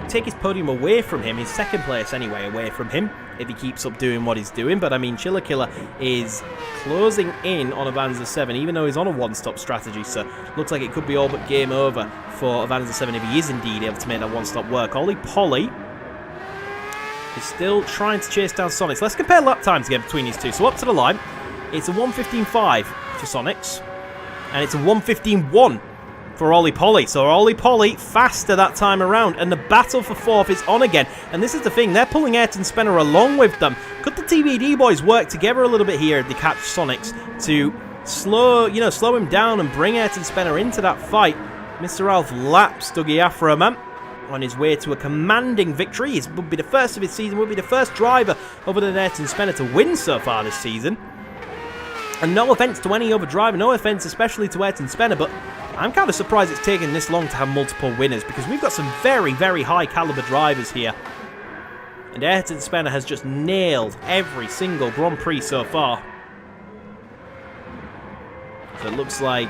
take his podium away from him, his second place anyway, away from him, if he keeps up doing what he's doing. But I mean, Chillakiller is closing in on Avanza 7, even though he's on a one-stop strategy. So looks like it could be all but game over for Avanza 7 if he is indeed able to make that one-stop work. Ollie Polly is still trying to chase down Sonics. Let's compare lap times again between these two. So up to the line, it's a 1:15.5 for Sonics, and it's a 1:15.1 for Ollie Polly. So Ollie Polly faster that time around, and the battle for fourth is on again. And this is the thing, they're pulling Ayrton Spencer along with them. Could the TBD boys work together a little bit here if they catch Sonics to slow him down and bring Ayrton Spencer into that fight? Mr. Ralph laps Dougie Afroman on his way to a commanding victory. He would be the first of his season, would be the first driver other than Ayrton Spencer to win so far this season. And no offence to any other driver, no offence especially to Ayrton Spencer, but I'm kind of surprised it's taken this long to have multiple winners, because we've got some very, very high caliber drivers here. And Ayrton Spencer has just nailed every single Grand Prix so far. So it looks like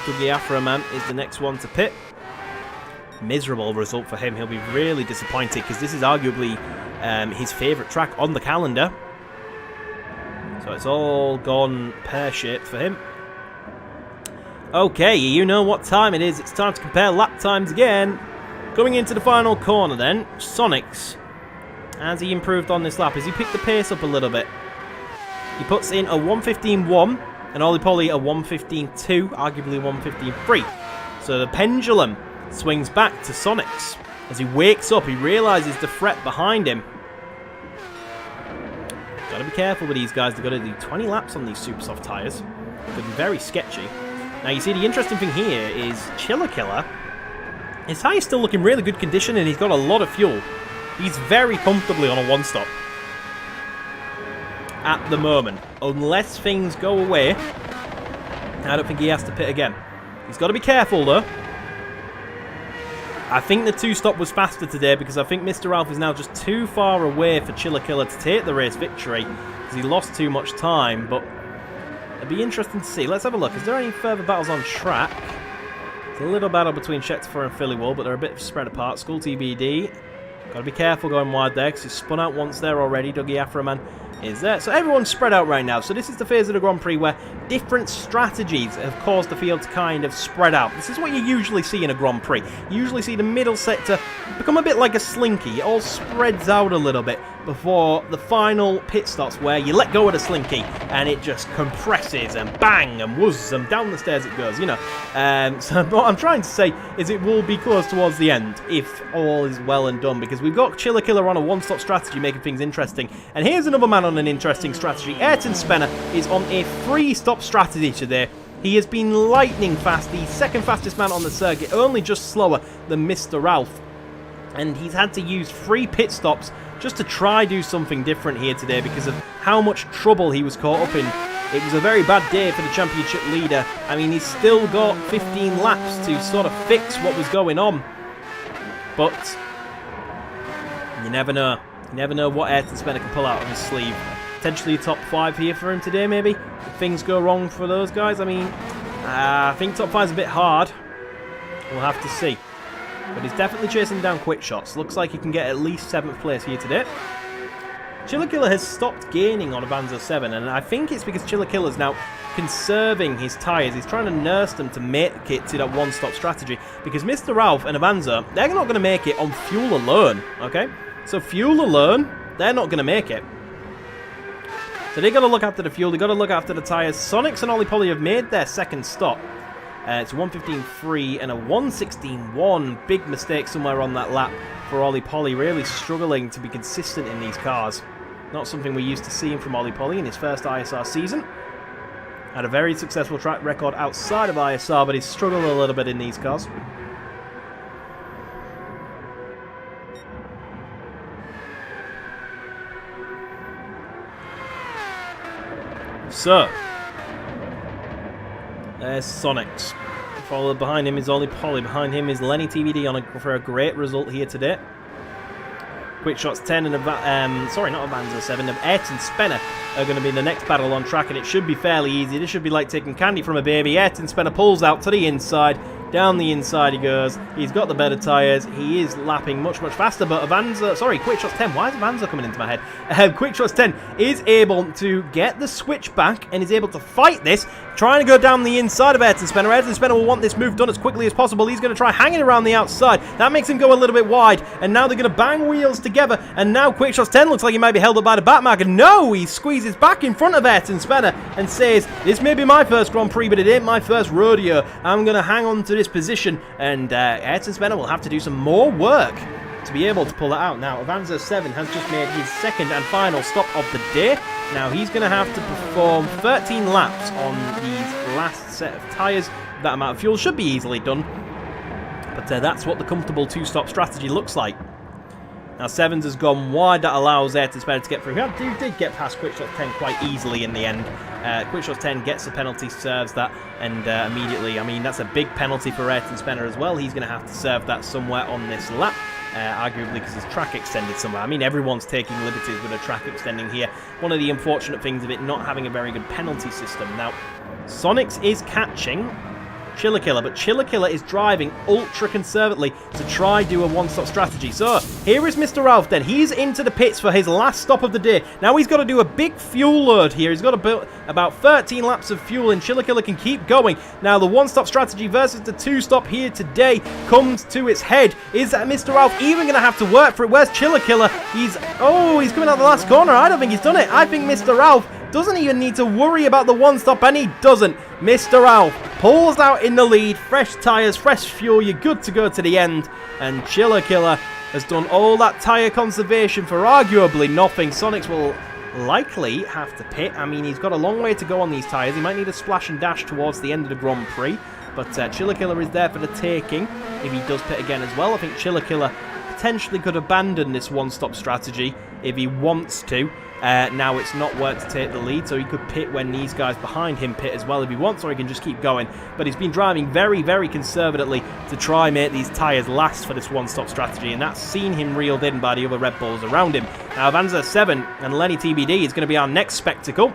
Dougie Afroman is the next one to pit. Miserable result for him. He'll be really disappointed, because this is arguably his favourite track on the calendar. So it's all gone pear-shaped for him. Okay, you know what time it is. It's time to compare lap times again. Coming into the final corner then, Sonics. Has he improved on this lap? Has he picked the pace up a little bit? He puts in a 1:15.1 and Ollie Polly a 1:15.2, arguably 1:15.3. So the pendulum swings back to Sonics. As he wakes up, he realises the threat behind him. Got to be careful with these guys. They've got to do 20 laps on these super soft tyres. Could be very sketchy. Now, you see, the interesting thing here is Chillakiller. His tyre's still looking really good condition, and he's got a lot of fuel. He's very comfortably on a one-stop at the moment. Unless things go away, I don't think he has to pit again. He's got to be careful, though. I think the two-stop was faster today, because I think Mr. Ralph is now just too far away for Chillakiller to take the race victory, because he lost too much time. But it'd be interesting to see. Let's have a look. Is there any further battles on track? It's a little battle between Scheckter and Philly Wool, but they're a bit spread apart. Skull TBD. Got to be careful going wide there, because he's spun out once there already. Dougie Afroman is there. So everyone's spread out right now. So this is the phase of the Grand Prix where different strategies have caused the field to kind of spread out. This is what you usually see in a Grand Prix. You usually see the middle sector become a bit like a slinky. It all spreads out a little bit before the final pit stops, where you let go of the slinky and it just compresses and bang and whizzes and down the stairs it goes, you know. So what I'm trying to say is it will be close towards the end if all is well and done, because we've got Chillakiller on a one-stop strategy making things interesting. And here's another man on an interesting strategy. Ayrton Spencer is on a three-stop strategy today. He has been lightning fast, the second fastest man on the circuit, only just slower than Mr. Ralph. And he's had to use 3 pit stops just to try do something different here today because of how much trouble he was caught up in. It was a very bad day for the championship leader. I mean, he's still got 15 laps to sort of fix what was going on. But you never know. You never know what Ayrton Senna can pull out of his sleeve. Potentially a top 5 here for him today, maybe. If things go wrong for those guys, I mean, I think top 5's a bit hard. We'll have to see. But he's definitely chasing down quick shots. Looks like he can get at least 7th place here today. Chillakilla has stopped gaining on Avanza 7, and I think it's because Chillakilla's now conserving his tyres. He's trying to nurse them to make it to that one-stop strategy, because Mr. Ralph and Avanza, they're not going to make it on fuel alone, okay? So fuel alone, they're not going to make it. So they've got to look after the fuel, they've got to look after the tyres. Sonics and Ollie Polly have made their second stop. It's a 1:15.3 and a 1:16.1. Big mistake somewhere on that lap for Ollie Polly, really struggling to be consistent in these cars. Not something we're used to seeing from Ollie Polly in his first ISR season. Had a very successful track record outside of ISR, but he's struggled a little bit in these cars. So, there's Sonics. Followed behind him is Ollie Polly. Behind him is Lenny TBD for a great result here today. Quick Shots 10 and sorry, not Avanza 7, of Ayrton Senna are going to be in the next battle on track, and it should be fairly easy. This should be like taking candy from a baby. Ayrton Senna pulls out to the inside. Down the inside he goes. He's got the better tyres. He is lapping much, much faster, but Quick Shots 10. Why is Avanza coming into my head? Quick Shots 10 is able to get the switch back and is able to fight this, trying to go down the inside of Ayrton Senna. Ayrton Senna will want this move done as quickly as possible. He's going to try hanging around the outside. That makes him go a little bit wide, and now they're going to bang wheels together, and now Quick Shots 10 looks like he might be held up by the back marker. No, he squeezes back in front of Ayrton Senna and says, this may be my first Grand Prix, but it ain't my first rodeo. I'm going to hang on to this position. And Ayrton Senna will have to do some more work to be able to pull it out. Now, Avanza 7 has just made his second and final stop of the day. Now, he's going to have to perform 13 laps on these last set of tyres. That amount of fuel should be easily done. But that's what the comfortable two-stop strategy looks like. Now, Sevens has gone wide. That allows Ayrton Senna to get through. He did get past Quick Shots 10 quite easily in the end. Quick Shots 10 gets the penalty, serves that, and immediately, I mean, that's a big penalty for Ayrton Senna as well. He's going to have to serve that somewhere on this lap, arguably because his track extended somewhere. I mean, everyone's taking liberties with a track extending here. One of the unfortunate things of it not having a very good penalty system. Now, Sonics is catching Chillakilla, but Chillakilla is driving ultra conservatively to try do a one-stop strategy. So here is Mr. Ralph then. He's into the pits for his last stop of the day. Now he's got to do a big fuel load here. He's got to build about 13 laps of fuel, and Chillakilla can keep going. Now the one-stop strategy versus the two-stop here today comes to its head. Is that Mr. Ralph even going to have to work for it? Where's Chillakilla? He's coming out the last corner. I don't think he's done it. I think Mr. Ralph doesn't even need to worry about the one-stop, and he doesn't. Mr. Ralph pulls out in the lead. Fresh tyres, fresh fuel, you're good to go to the end. And Chillakilla has done all that tyre conservation for arguably nothing. Sonics will likely have to pit. I mean, he's got a long way to go on these tyres. He might need a splash and dash towards the end of the Grand Prix. But Chillakilla is there for the taking if he does pit again as well. I think Chillakilla potentially could abandon this one-stop strategy if he wants to. Now it's not worked to take the lead, so he could pit when these guys behind him pit as well if he wants, or he can just keep going. But he's been driving very, very conservatively to try and make these tyres last for this one-stop strategy, and that's seen him reeled in by the other Red Bulls around him. Now Avanza 7 and Lenny TBD is going to be our next spectacle.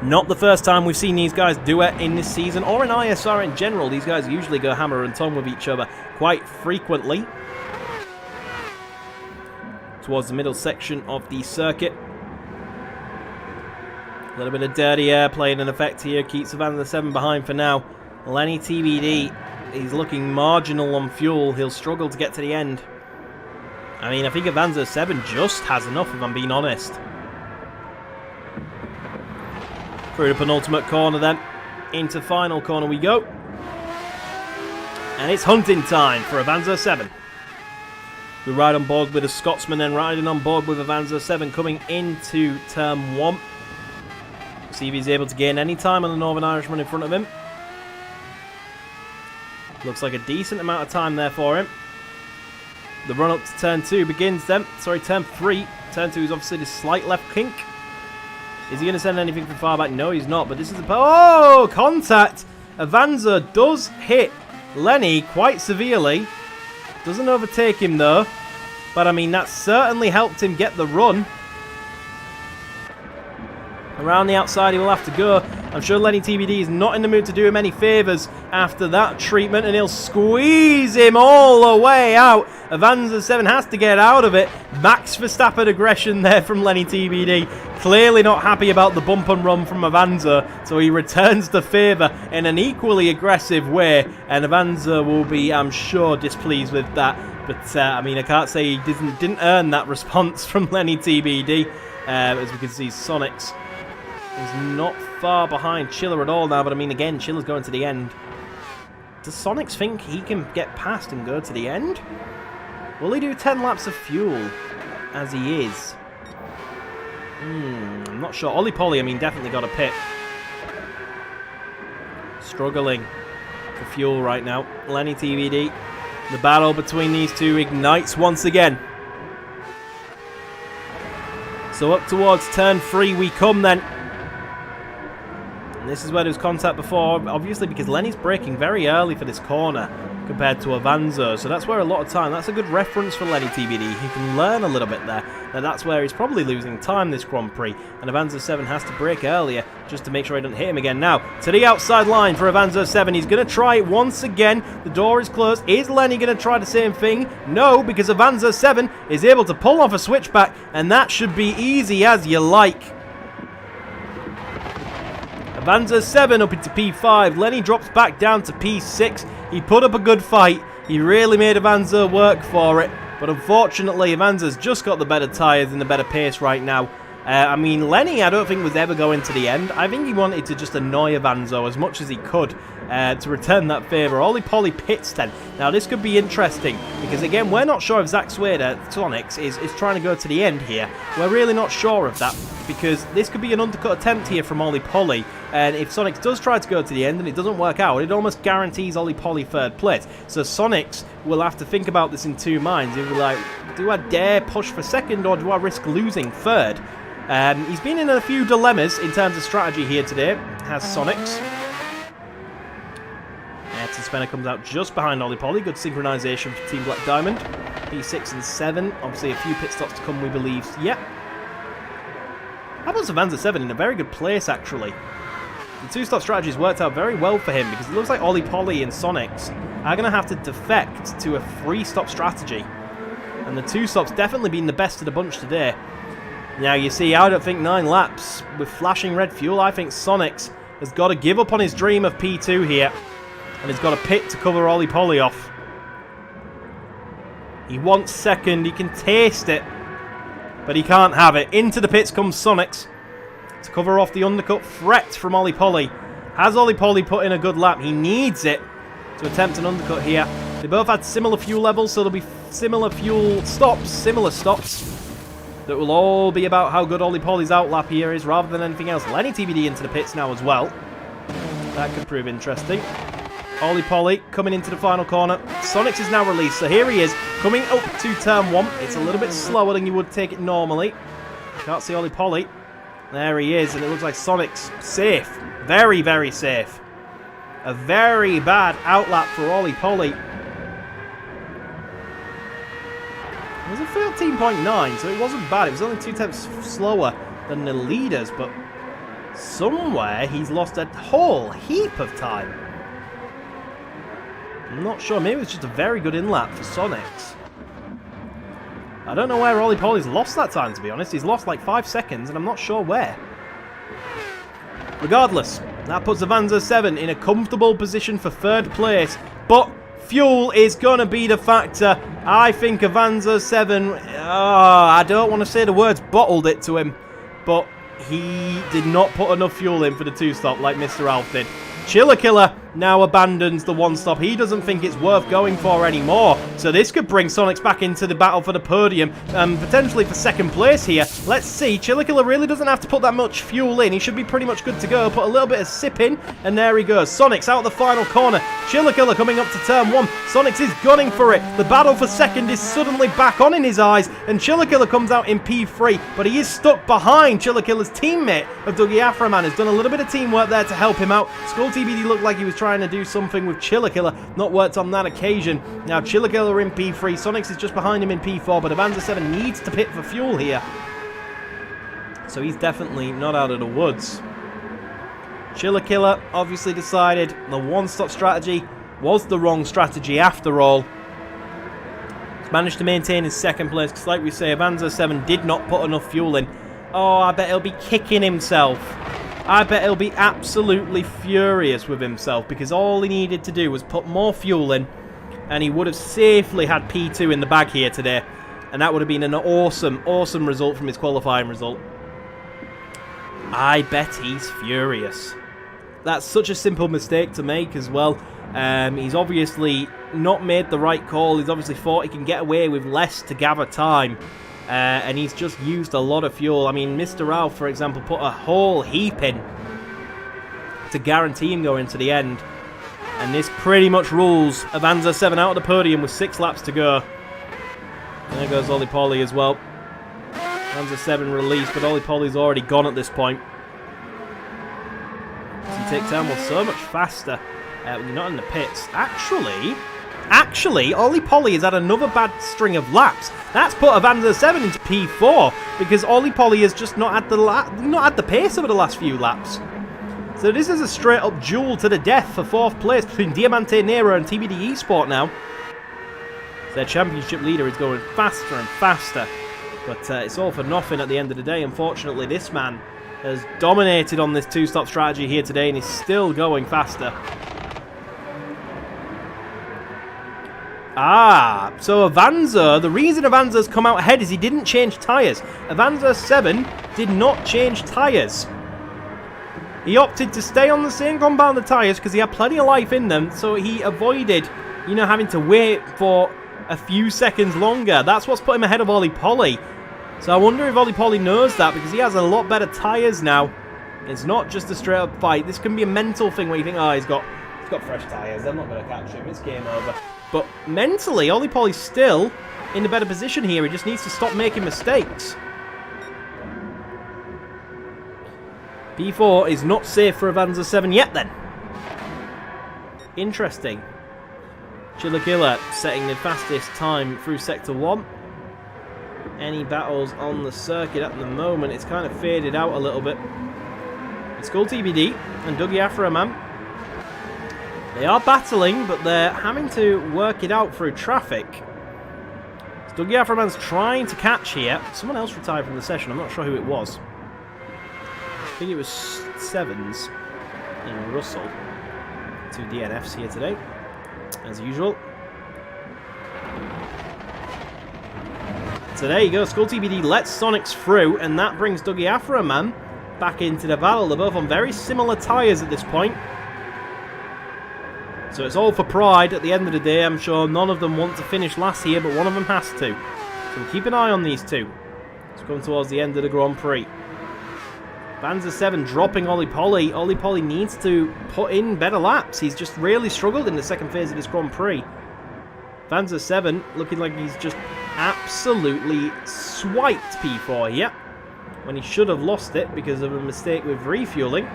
Not the first time we've seen these guys do it in this season, or in ISR in general. These guys usually go hammer and tongue with each other quite frequently towards the middle section of the circuit. A little bit of dirty air playing an effect here. Keeps Avanza 7 behind for now. Lenny TBD, he's looking marginal on fuel. He'll struggle to get to the end. I mean, I think Avanza 7 just has enough, if I'm being honest. Through the penultimate corner then. Into final corner we go. And it's hunting time for Avanza 7. We ride on board with a Scotsman, then riding on board with Avanza 7 coming into turn 1. See if he's able to gain any time on the Northern Irishman in front of him. Looks like a decent amount of time there for him. The run up to turn 2 begins then. Sorry, turn 3. Turn 2 is obviously the slight left kink. Is he going to send anything from far back? No, he's not. But this is contact. Avanza does hit Lenny quite severely. Doesn't overtake him though. But, I mean, that certainly helped him get the run. Around the outside he will have to go. I'm sure Lenny TBD is not in the mood to do him any favours after that treatment, and he'll squeeze him all the way out. Avanza 7 has to get out of it. Max Verstappen aggression there from Lenny TBD. Clearly not happy about the bump and run from Avanza, so he returns the favour in an equally aggressive way, and Avanza will be, I'm sure, displeased with that. But, I mean, I can't say he didn't earn that response from Lenny TBD. As we can see, Sonics is not far behind Chiller at all now, but I mean, again, Chiller's going to the end. Does Sonics think he can get past and go to the end? Will he do 10 laps of fuel as he is? I'm not sure. Ollie Polly, I mean, definitely got a pit. Struggling for fuel right now. Lenny TBD. The battle between these two ignites once again. So up towards turn 3 we come then. And this is where there was contact before, obviously because Lenny's braking very early for this corner compared to Avanza. So that's where a lot of time, that's a good reference for Lenny TBD. He can learn a little bit there. Now that's where he's probably losing time this Grand Prix. And Avanza 7 has to brake earlier just to make sure he doesn't hit him again. Now, to the outside line for Avanza 7. He's going to try it once again. The door is closed. Is Lenny going to try the same thing? No, because Avanza 7 is able to pull off a switchback. And that should be easy as you like. Avanza 7 up into P5. Lenny drops back down to P6. He put up a good fight. He really made Avanza work for it. But unfortunately, Avanza's just got the better tyres and the better pace right now. I mean, Lenny, I don't think was ever going to the end. I think he wanted to just annoy Avanza as much as he could to return that favour. Ollie Polly pits then. Now, this could be interesting because, again, we're not sure if Zach Swader, Sonics, is trying to go to the end here. We're really not sure of that because this could be an undercut attempt here from Ollie Polly. And if Sonics does try to go to the end and it doesn't work out, it almost guarantees Ollie Polly third place. So Sonics will have to think about this in two minds. He'll be like, do I dare push for second or do I risk losing third? He's been in a few dilemmas in terms of strategy here today, has Sonics. Ayrton Spencer comes out just behind Ollie Polly. Good synchronisation for Team Black Diamond. P6 and 7. Obviously a few pit stops to come, we believe. Yep. How about Avanza 7 in a very good place, actually. The two-stop strategies worked out very well for him because it looks like Ollie Polly and Sonics are going to have to defect to a three-stop strategy. And the two stops definitely been the best of the bunch today. Now, you see, I don't think 9 laps with flashing red fuel. I think Sonics has got to give up on his dream of P2 here. And he's got a pit to cover Ollie Polly off. He wants second. He can taste it. But he can't have it. Into the pits comes Sonics to cover off the undercut threat from Ollie Polly. Has Ollie Polly put in a good lap? He needs it to attempt an undercut here. They both had similar fuel levels, so there'll be similar stops. That will all be about how good Ollie Polly's outlap here is rather than anything else. Lenny TBD into the pits now as well. That could prove interesting. Ollie Polly coming into the final corner. Sonics is now released, so here he is coming up to turn 1. It's a little bit slower than you would take it normally. Can't see Ollie Polly. There he is, and it looks like Sonics safe. Very, very safe. A very bad outlap for Ollie Polly. It was a 13.9, so it wasn't bad. It was only 2 tenths slower than the leaders, but somewhere he's lost a whole heap of time. I'm not sure. Maybe it was just a very good in-lap for Sonics. I don't know where Ollie Polly's lost that time, to be honest. He's lost like 5 seconds, and I'm not sure where. Regardless, that puts Avanza 7 in a comfortable position for third place, but fuel is going to be the factor. I think Avanza 7, I don't want to say the words bottled it to him, but he did not put enough fuel in for the two-stop like Mr. Alf did. Chiller Killer now abandons the one-stop. He doesn't think it's worth going for anymore. So this could bring Sonics back into the battle for the podium, potentially for second place here. Let's see. Chiller Killer really doesn't have to put that much fuel in. He should be pretty much good to go. Put a little bit of sip in, and there he goes. Sonics out the final corner. Chiller Killer coming up to turn 1. Sonics is gunning for it. The battle for second is suddenly back on in his eyes, and Chiller Killer comes out in P3, but he is stuck behind Chiller Killer's teammate of Dougie Afroman. Has done a little bit of teamwork there to help him out. Skull TBD looked like he was trying to do something with Chiller Killer. Not worked on that occasion. Now Chiller Killer in P3. Sonics is just behind him in P4, but Avanza 7 needs to pit for fuel here. So he's definitely not out of the woods. Chiller Killer obviously decided the one-stop strategy was the wrong strategy after all. He's managed to maintain his second place because, like we say, Avanza 7 did not put enough fuel in. Oh, I bet he'll be kicking himself. I bet he'll be absolutely furious with himself because all he needed to do was put more fuel in and he would have safely had P2 in the bag here today. And that would have been an awesome, awesome result from his qualifying result. I bet he's furious. That's such a simple mistake to make as well. He's obviously not made the right call. He's obviously thought he can get away with less to gather time. And he's just used a lot of fuel. I mean, Mr. Ralph, for example, put a whole heap in to guarantee him going to the end. And this pretty much rules Avanza 7 out of the podium with 6 laps to go. And there goes Ollie Polly as well. Avanza 7 released, but Ollie Polly's already gone at this point. So you take time so much faster when you're not in the pits. Actually, Ollie Polly has had another bad string of laps. That's put Avanza 7 into P4 because Ollie Polly has just not had the pace over the last few laps. So this is a straight up duel to the death for 4th place between Diamante Nero and TBD Esport now. Their championship leader is going faster and faster. But it's all for nothing at the end of the day. Unfortunately, this man has dominated on this two-stop strategy here today and is still going faster. So Avanza, the reason Avanza's come out ahead is he didn't change tyres. Avanza 7 did not change tyres. He opted to stay on the same compound tyres because he had plenty of life in them, so he avoided, having to wait for a few seconds longer. That's what's put him ahead of Ollie Polly. So I wonder if Ollie Polly knows that because he has a lot better tyres now. It's not just a straight up fight. This can be a mental thing where you think, oh, he's got fresh tyres. I'm not going to catch him. It's game over. But mentally, Ollie Polly's still in a better position here. He just needs to stop making mistakes. P4 is not safe for Avanza 7 yet then. Interesting. Chiller Killer setting the fastest time through Sector 1. Any battles on the circuit at the moment, it's kind of faded out a little bit. It's Skull TBD and Dougie Afroman. They are battling, but they're having to work it out through traffic. So Dougie Afroman's trying to catch here. Someone else retired from the session, I'm not sure who it was. I think it was Sevens in Russell. 2 DNFs here today, as usual. So there you go, Skull TBD lets Sonics through, and that brings Dougie Afroman back into the battle. They're both on very similar tyres at this point. So it's all for pride at the end of the day. I'm sure none of them want to finish last here, but one of them has to. So keep an eye on these two. It's coming towards the end of the Grand Prix. Avanza 7 dropping Ollie Polly. Ollie Polly needs to put in better laps. He's just really struggled in the second phase of this Grand Prix. Avanza 7 looking like he's just absolutely swiped P4 here, when he should have lost it because of a mistake with refueling.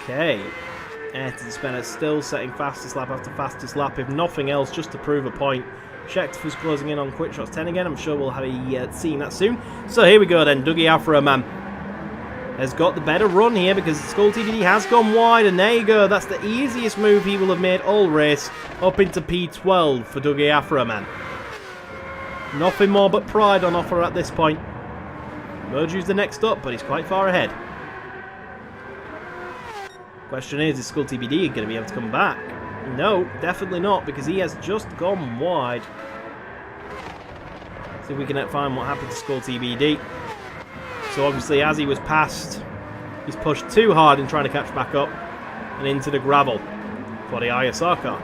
Okay, Ayrton Spencer still setting fastest lap after fastest lap, if nothing else, just to prove a point. Scheckter's closing in on Quick Shots 10 again. I'm sure we'll have seen that soon. So here we go then. Dougie Afroman has got the better run here because Skull TBD has gone wide, and there you go. That's the easiest move he will have made all race, up into P12 for Dougie Afroman. Nothing more but pride on offer at this point. Moju's the next up, but he's quite far ahead. Question is Skull TBD going to be able to come back? No, definitely not, because he has just gone wide. See if we can find what happened to Skull TBD. So obviously, as he was passed, he's pushed too hard in trying to catch back up and into the gravel for the ISR car.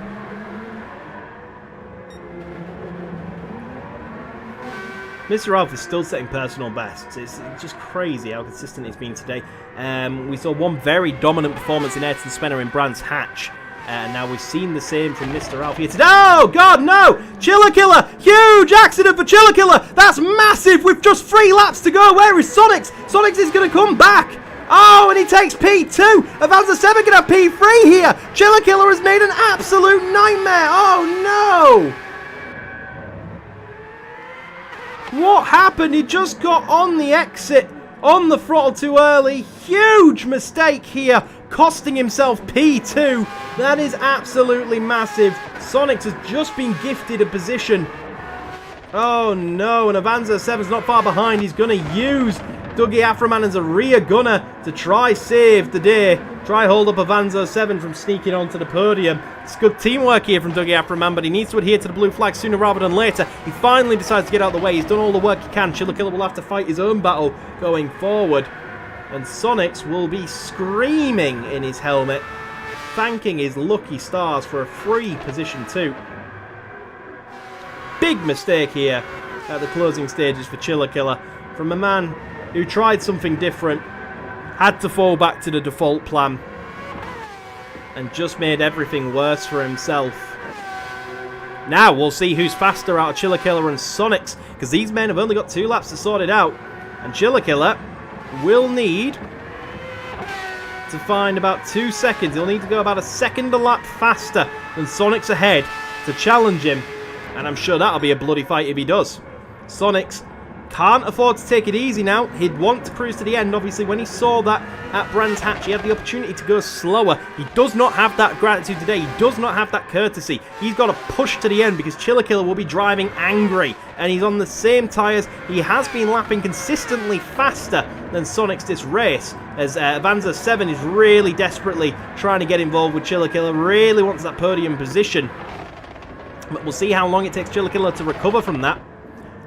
Mr. Ralph is still setting personal bests. It's just crazy how consistent he's been today. We saw one very dominant performance in Ayrton Spencer in Brands Hatch. And now we've seen the same from Mr. Ralph here today. Oh, God, no! Chiller Killer! Huge accident for Chiller Killer! That's massive with just 3 laps to go. Where is Sonics? Sonics is going to come back. Oh, and he takes P2. Avanza 7 can have P3 here. Chiller Killer has made an absolute nightmare. Oh, no. What happened? He just got on the exit, on the throttle too early. Huge mistake here, costing himself P2. That is absolutely massive. Sonics has just been gifted a position. Oh, no. And Avanza 7's not far behind. He's going to use Dougie Afroman as a rear gunner to try save the day. Try hold up Avanza 7 from sneaking onto the podium. It's good teamwork here from Dougie Afroman, but he needs to adhere to the blue flag sooner rather than later. He finally decides to get out of the way. He's done all the work he can. Chiller Killer will have to fight his own battle going forward. And Sonics will be screaming in his helmet, thanking his lucky stars for a free position 2. Big mistake here at the closing stages for Chiller Killer from a man who tried something different, had to fall back to the default plan, and just made everything worse for himself. Now we'll see who's faster out of Chiller Killer and Sonics, because these men have only got 2 laps to sort it out, and Chiller Killer will need to find about 2 seconds. He'll need to go about a second a lap faster than Sonics ahead to challenge him, and I'm sure that'll be a bloody fight if he does. Sonics can't afford to take it easy now. He'd want to cruise to the end. Obviously, when he saw that at Brands Hatch, he had the opportunity to go slower. He does not have that gratitude today. He does not have that courtesy. He's got to push to the end because Chiller Killer will be driving angry. And he's on the same tyres. He has been lapping consistently faster than Sonics this race, as Avanza 7 is really desperately trying to get involved with Chiller Killer. Really wants that podium position. But we'll see how long it takes Chiller Killer to recover from that.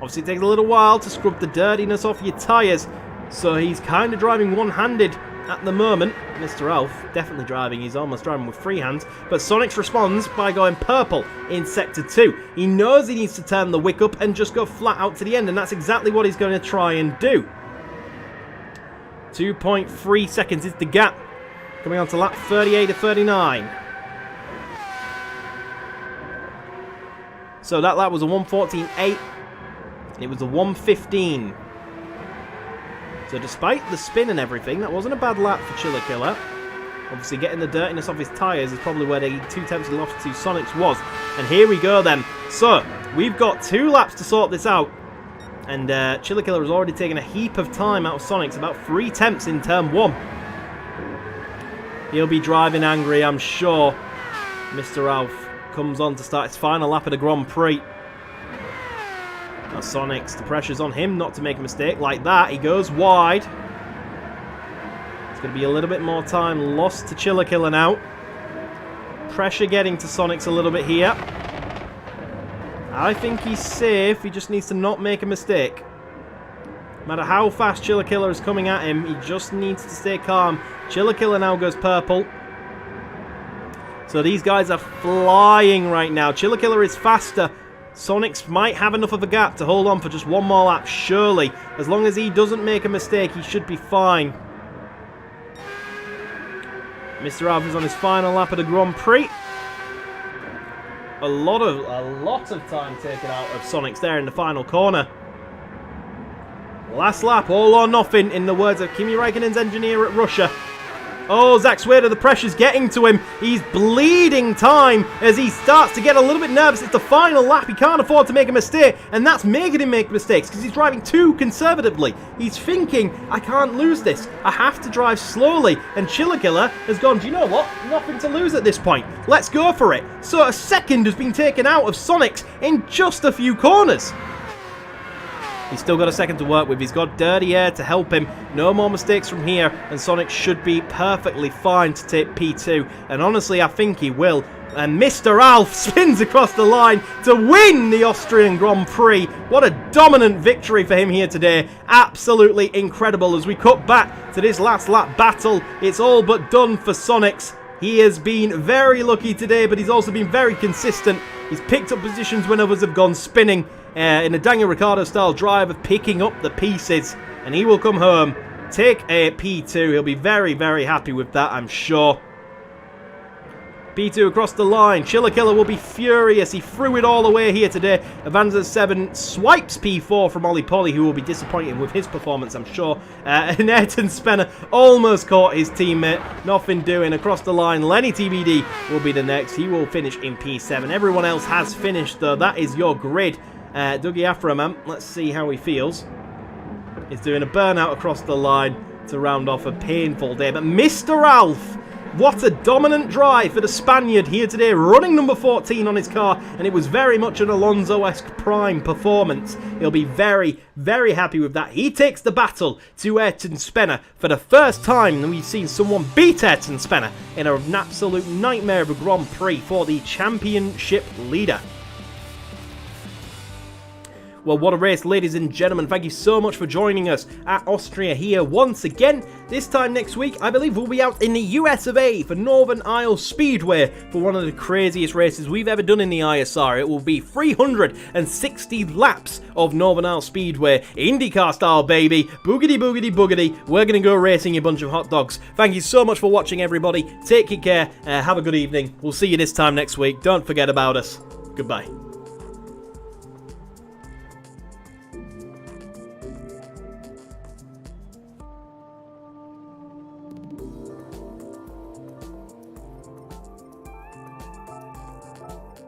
Obviously, it takes a little while to scrub the dirtiness off your tyres, so he's kind of driving one-handed at the moment. Mr. Alf, definitely driving. He's almost driving with 3 hands. But Sonics responds by going purple in Sector 2. He knows he needs to turn the wick up and just go flat out to the end, and that's exactly what he's going to try and do. 2.3 seconds is the gap. Coming on to lap 38 to 39. So that lap was a 1:14.8. And it was a 1:15. So despite the spin and everything, that wasn't a bad lap for Chiller Killer. Obviously getting the dirtiness off his tyres is probably where the 2 tenths he lost to Sonics was. And here we go then. So, we've got 2 laps to sort this out. And Chiller Killer has already taken a heap of time out of Sonics, about 3 tenths in turn 1. He'll be driving angry, I'm sure. Mr. Alf comes on to start his final lap of the Grand Prix. Now Sonics, the pressure's on him not to make a mistake like that. He goes wide. It's going to be a little bit more time lost to Chiller Killer now. Pressure getting to Sonics a little bit here. I think he's safe. He just needs to not make a mistake. No matter how fast Chiller Killer is coming at him, he just needs to stay calm. Chiller Killer now goes purple. So these guys are flying right now. Chiller Killer is faster. Sonics might have enough of a gap to hold on for just 1 more lap, surely. As long as he doesn't make a mistake, he should be fine. Mr. Alf is on his final lap of the Grand Prix. A lot of time taken out of Sonics there in the final corner. Last lap, all or nothing, in the words of Kimi Räikkönen's engineer at Russia. Oh, Zach Swader, the pressure's getting to him. He's bleeding time as he starts to get a little bit nervous. It's the final lap. He can't afford to make a mistake, and that's making him make mistakes because he's driving too conservatively. He's thinking, I can't lose this. I have to drive slowly. And Chiller Killer has gone, do you know what? Nothing to lose at this point. Let's go for it. So a second has been taken out of Sonics in just a few corners. He's still got a second to work with. He's got dirty air to help him. No more mistakes from here, and Sonic should be perfectly fine to take P2. And honestly, I think he will. And Mr. Alf spins across the line to win the Austrian Grand Prix. What a dominant victory for him here today. Absolutely incredible. As we cut back to this last lap battle, it's all but done for Sonics. He has been very lucky today, but he's also been very consistent. He's picked up positions when others have gone spinning. In a Daniel Ricciardo style drive of picking up the pieces, and he will come home, take a P2. He'll be very, very happy with that, I'm sure. P2 across the line. Chiller Killer will be furious. He threw it all away here today. Avanza 7 swipes P4 from Ollie Polly, who will be disappointed with his performance, I'm sure. And Ayrton Spenner almost caught his teammate. Nothing doing. Across the line, Lenny TBD will be the next. He will finish in P7. Everyone else has finished, though. That is your grid. Dougie Aframan, let's see how he feels. He's doing a burnout across the line to round off a painful day. But Mr. Ralph, what a dominant drive for the Spaniard here today, running number 14 on his car, and it was very much an Alonso-esque prime performance. He'll be very, very happy with that. He takes the battle to Ayrton Spenner for the first time that we've seen someone beat Ayrton Spenner in an absolute nightmare of a Grand Prix for the championship leader. Well, what a race, ladies and gentlemen. Thank you so much for joining us at Austria here once again. This time next week, I believe we'll be out in the US of A for Northern Isle Speedway for one of the craziest races we've ever done in the ISR. It will be 360 laps of Northern Isle Speedway, IndyCar style, baby. Boogity, boogity, boogity. We're going to go racing, you bunch of hot dogs. Thank you so much for watching, everybody. Take good care. Have a good evening. We'll see you this time next week. Don't forget about us. Goodbye.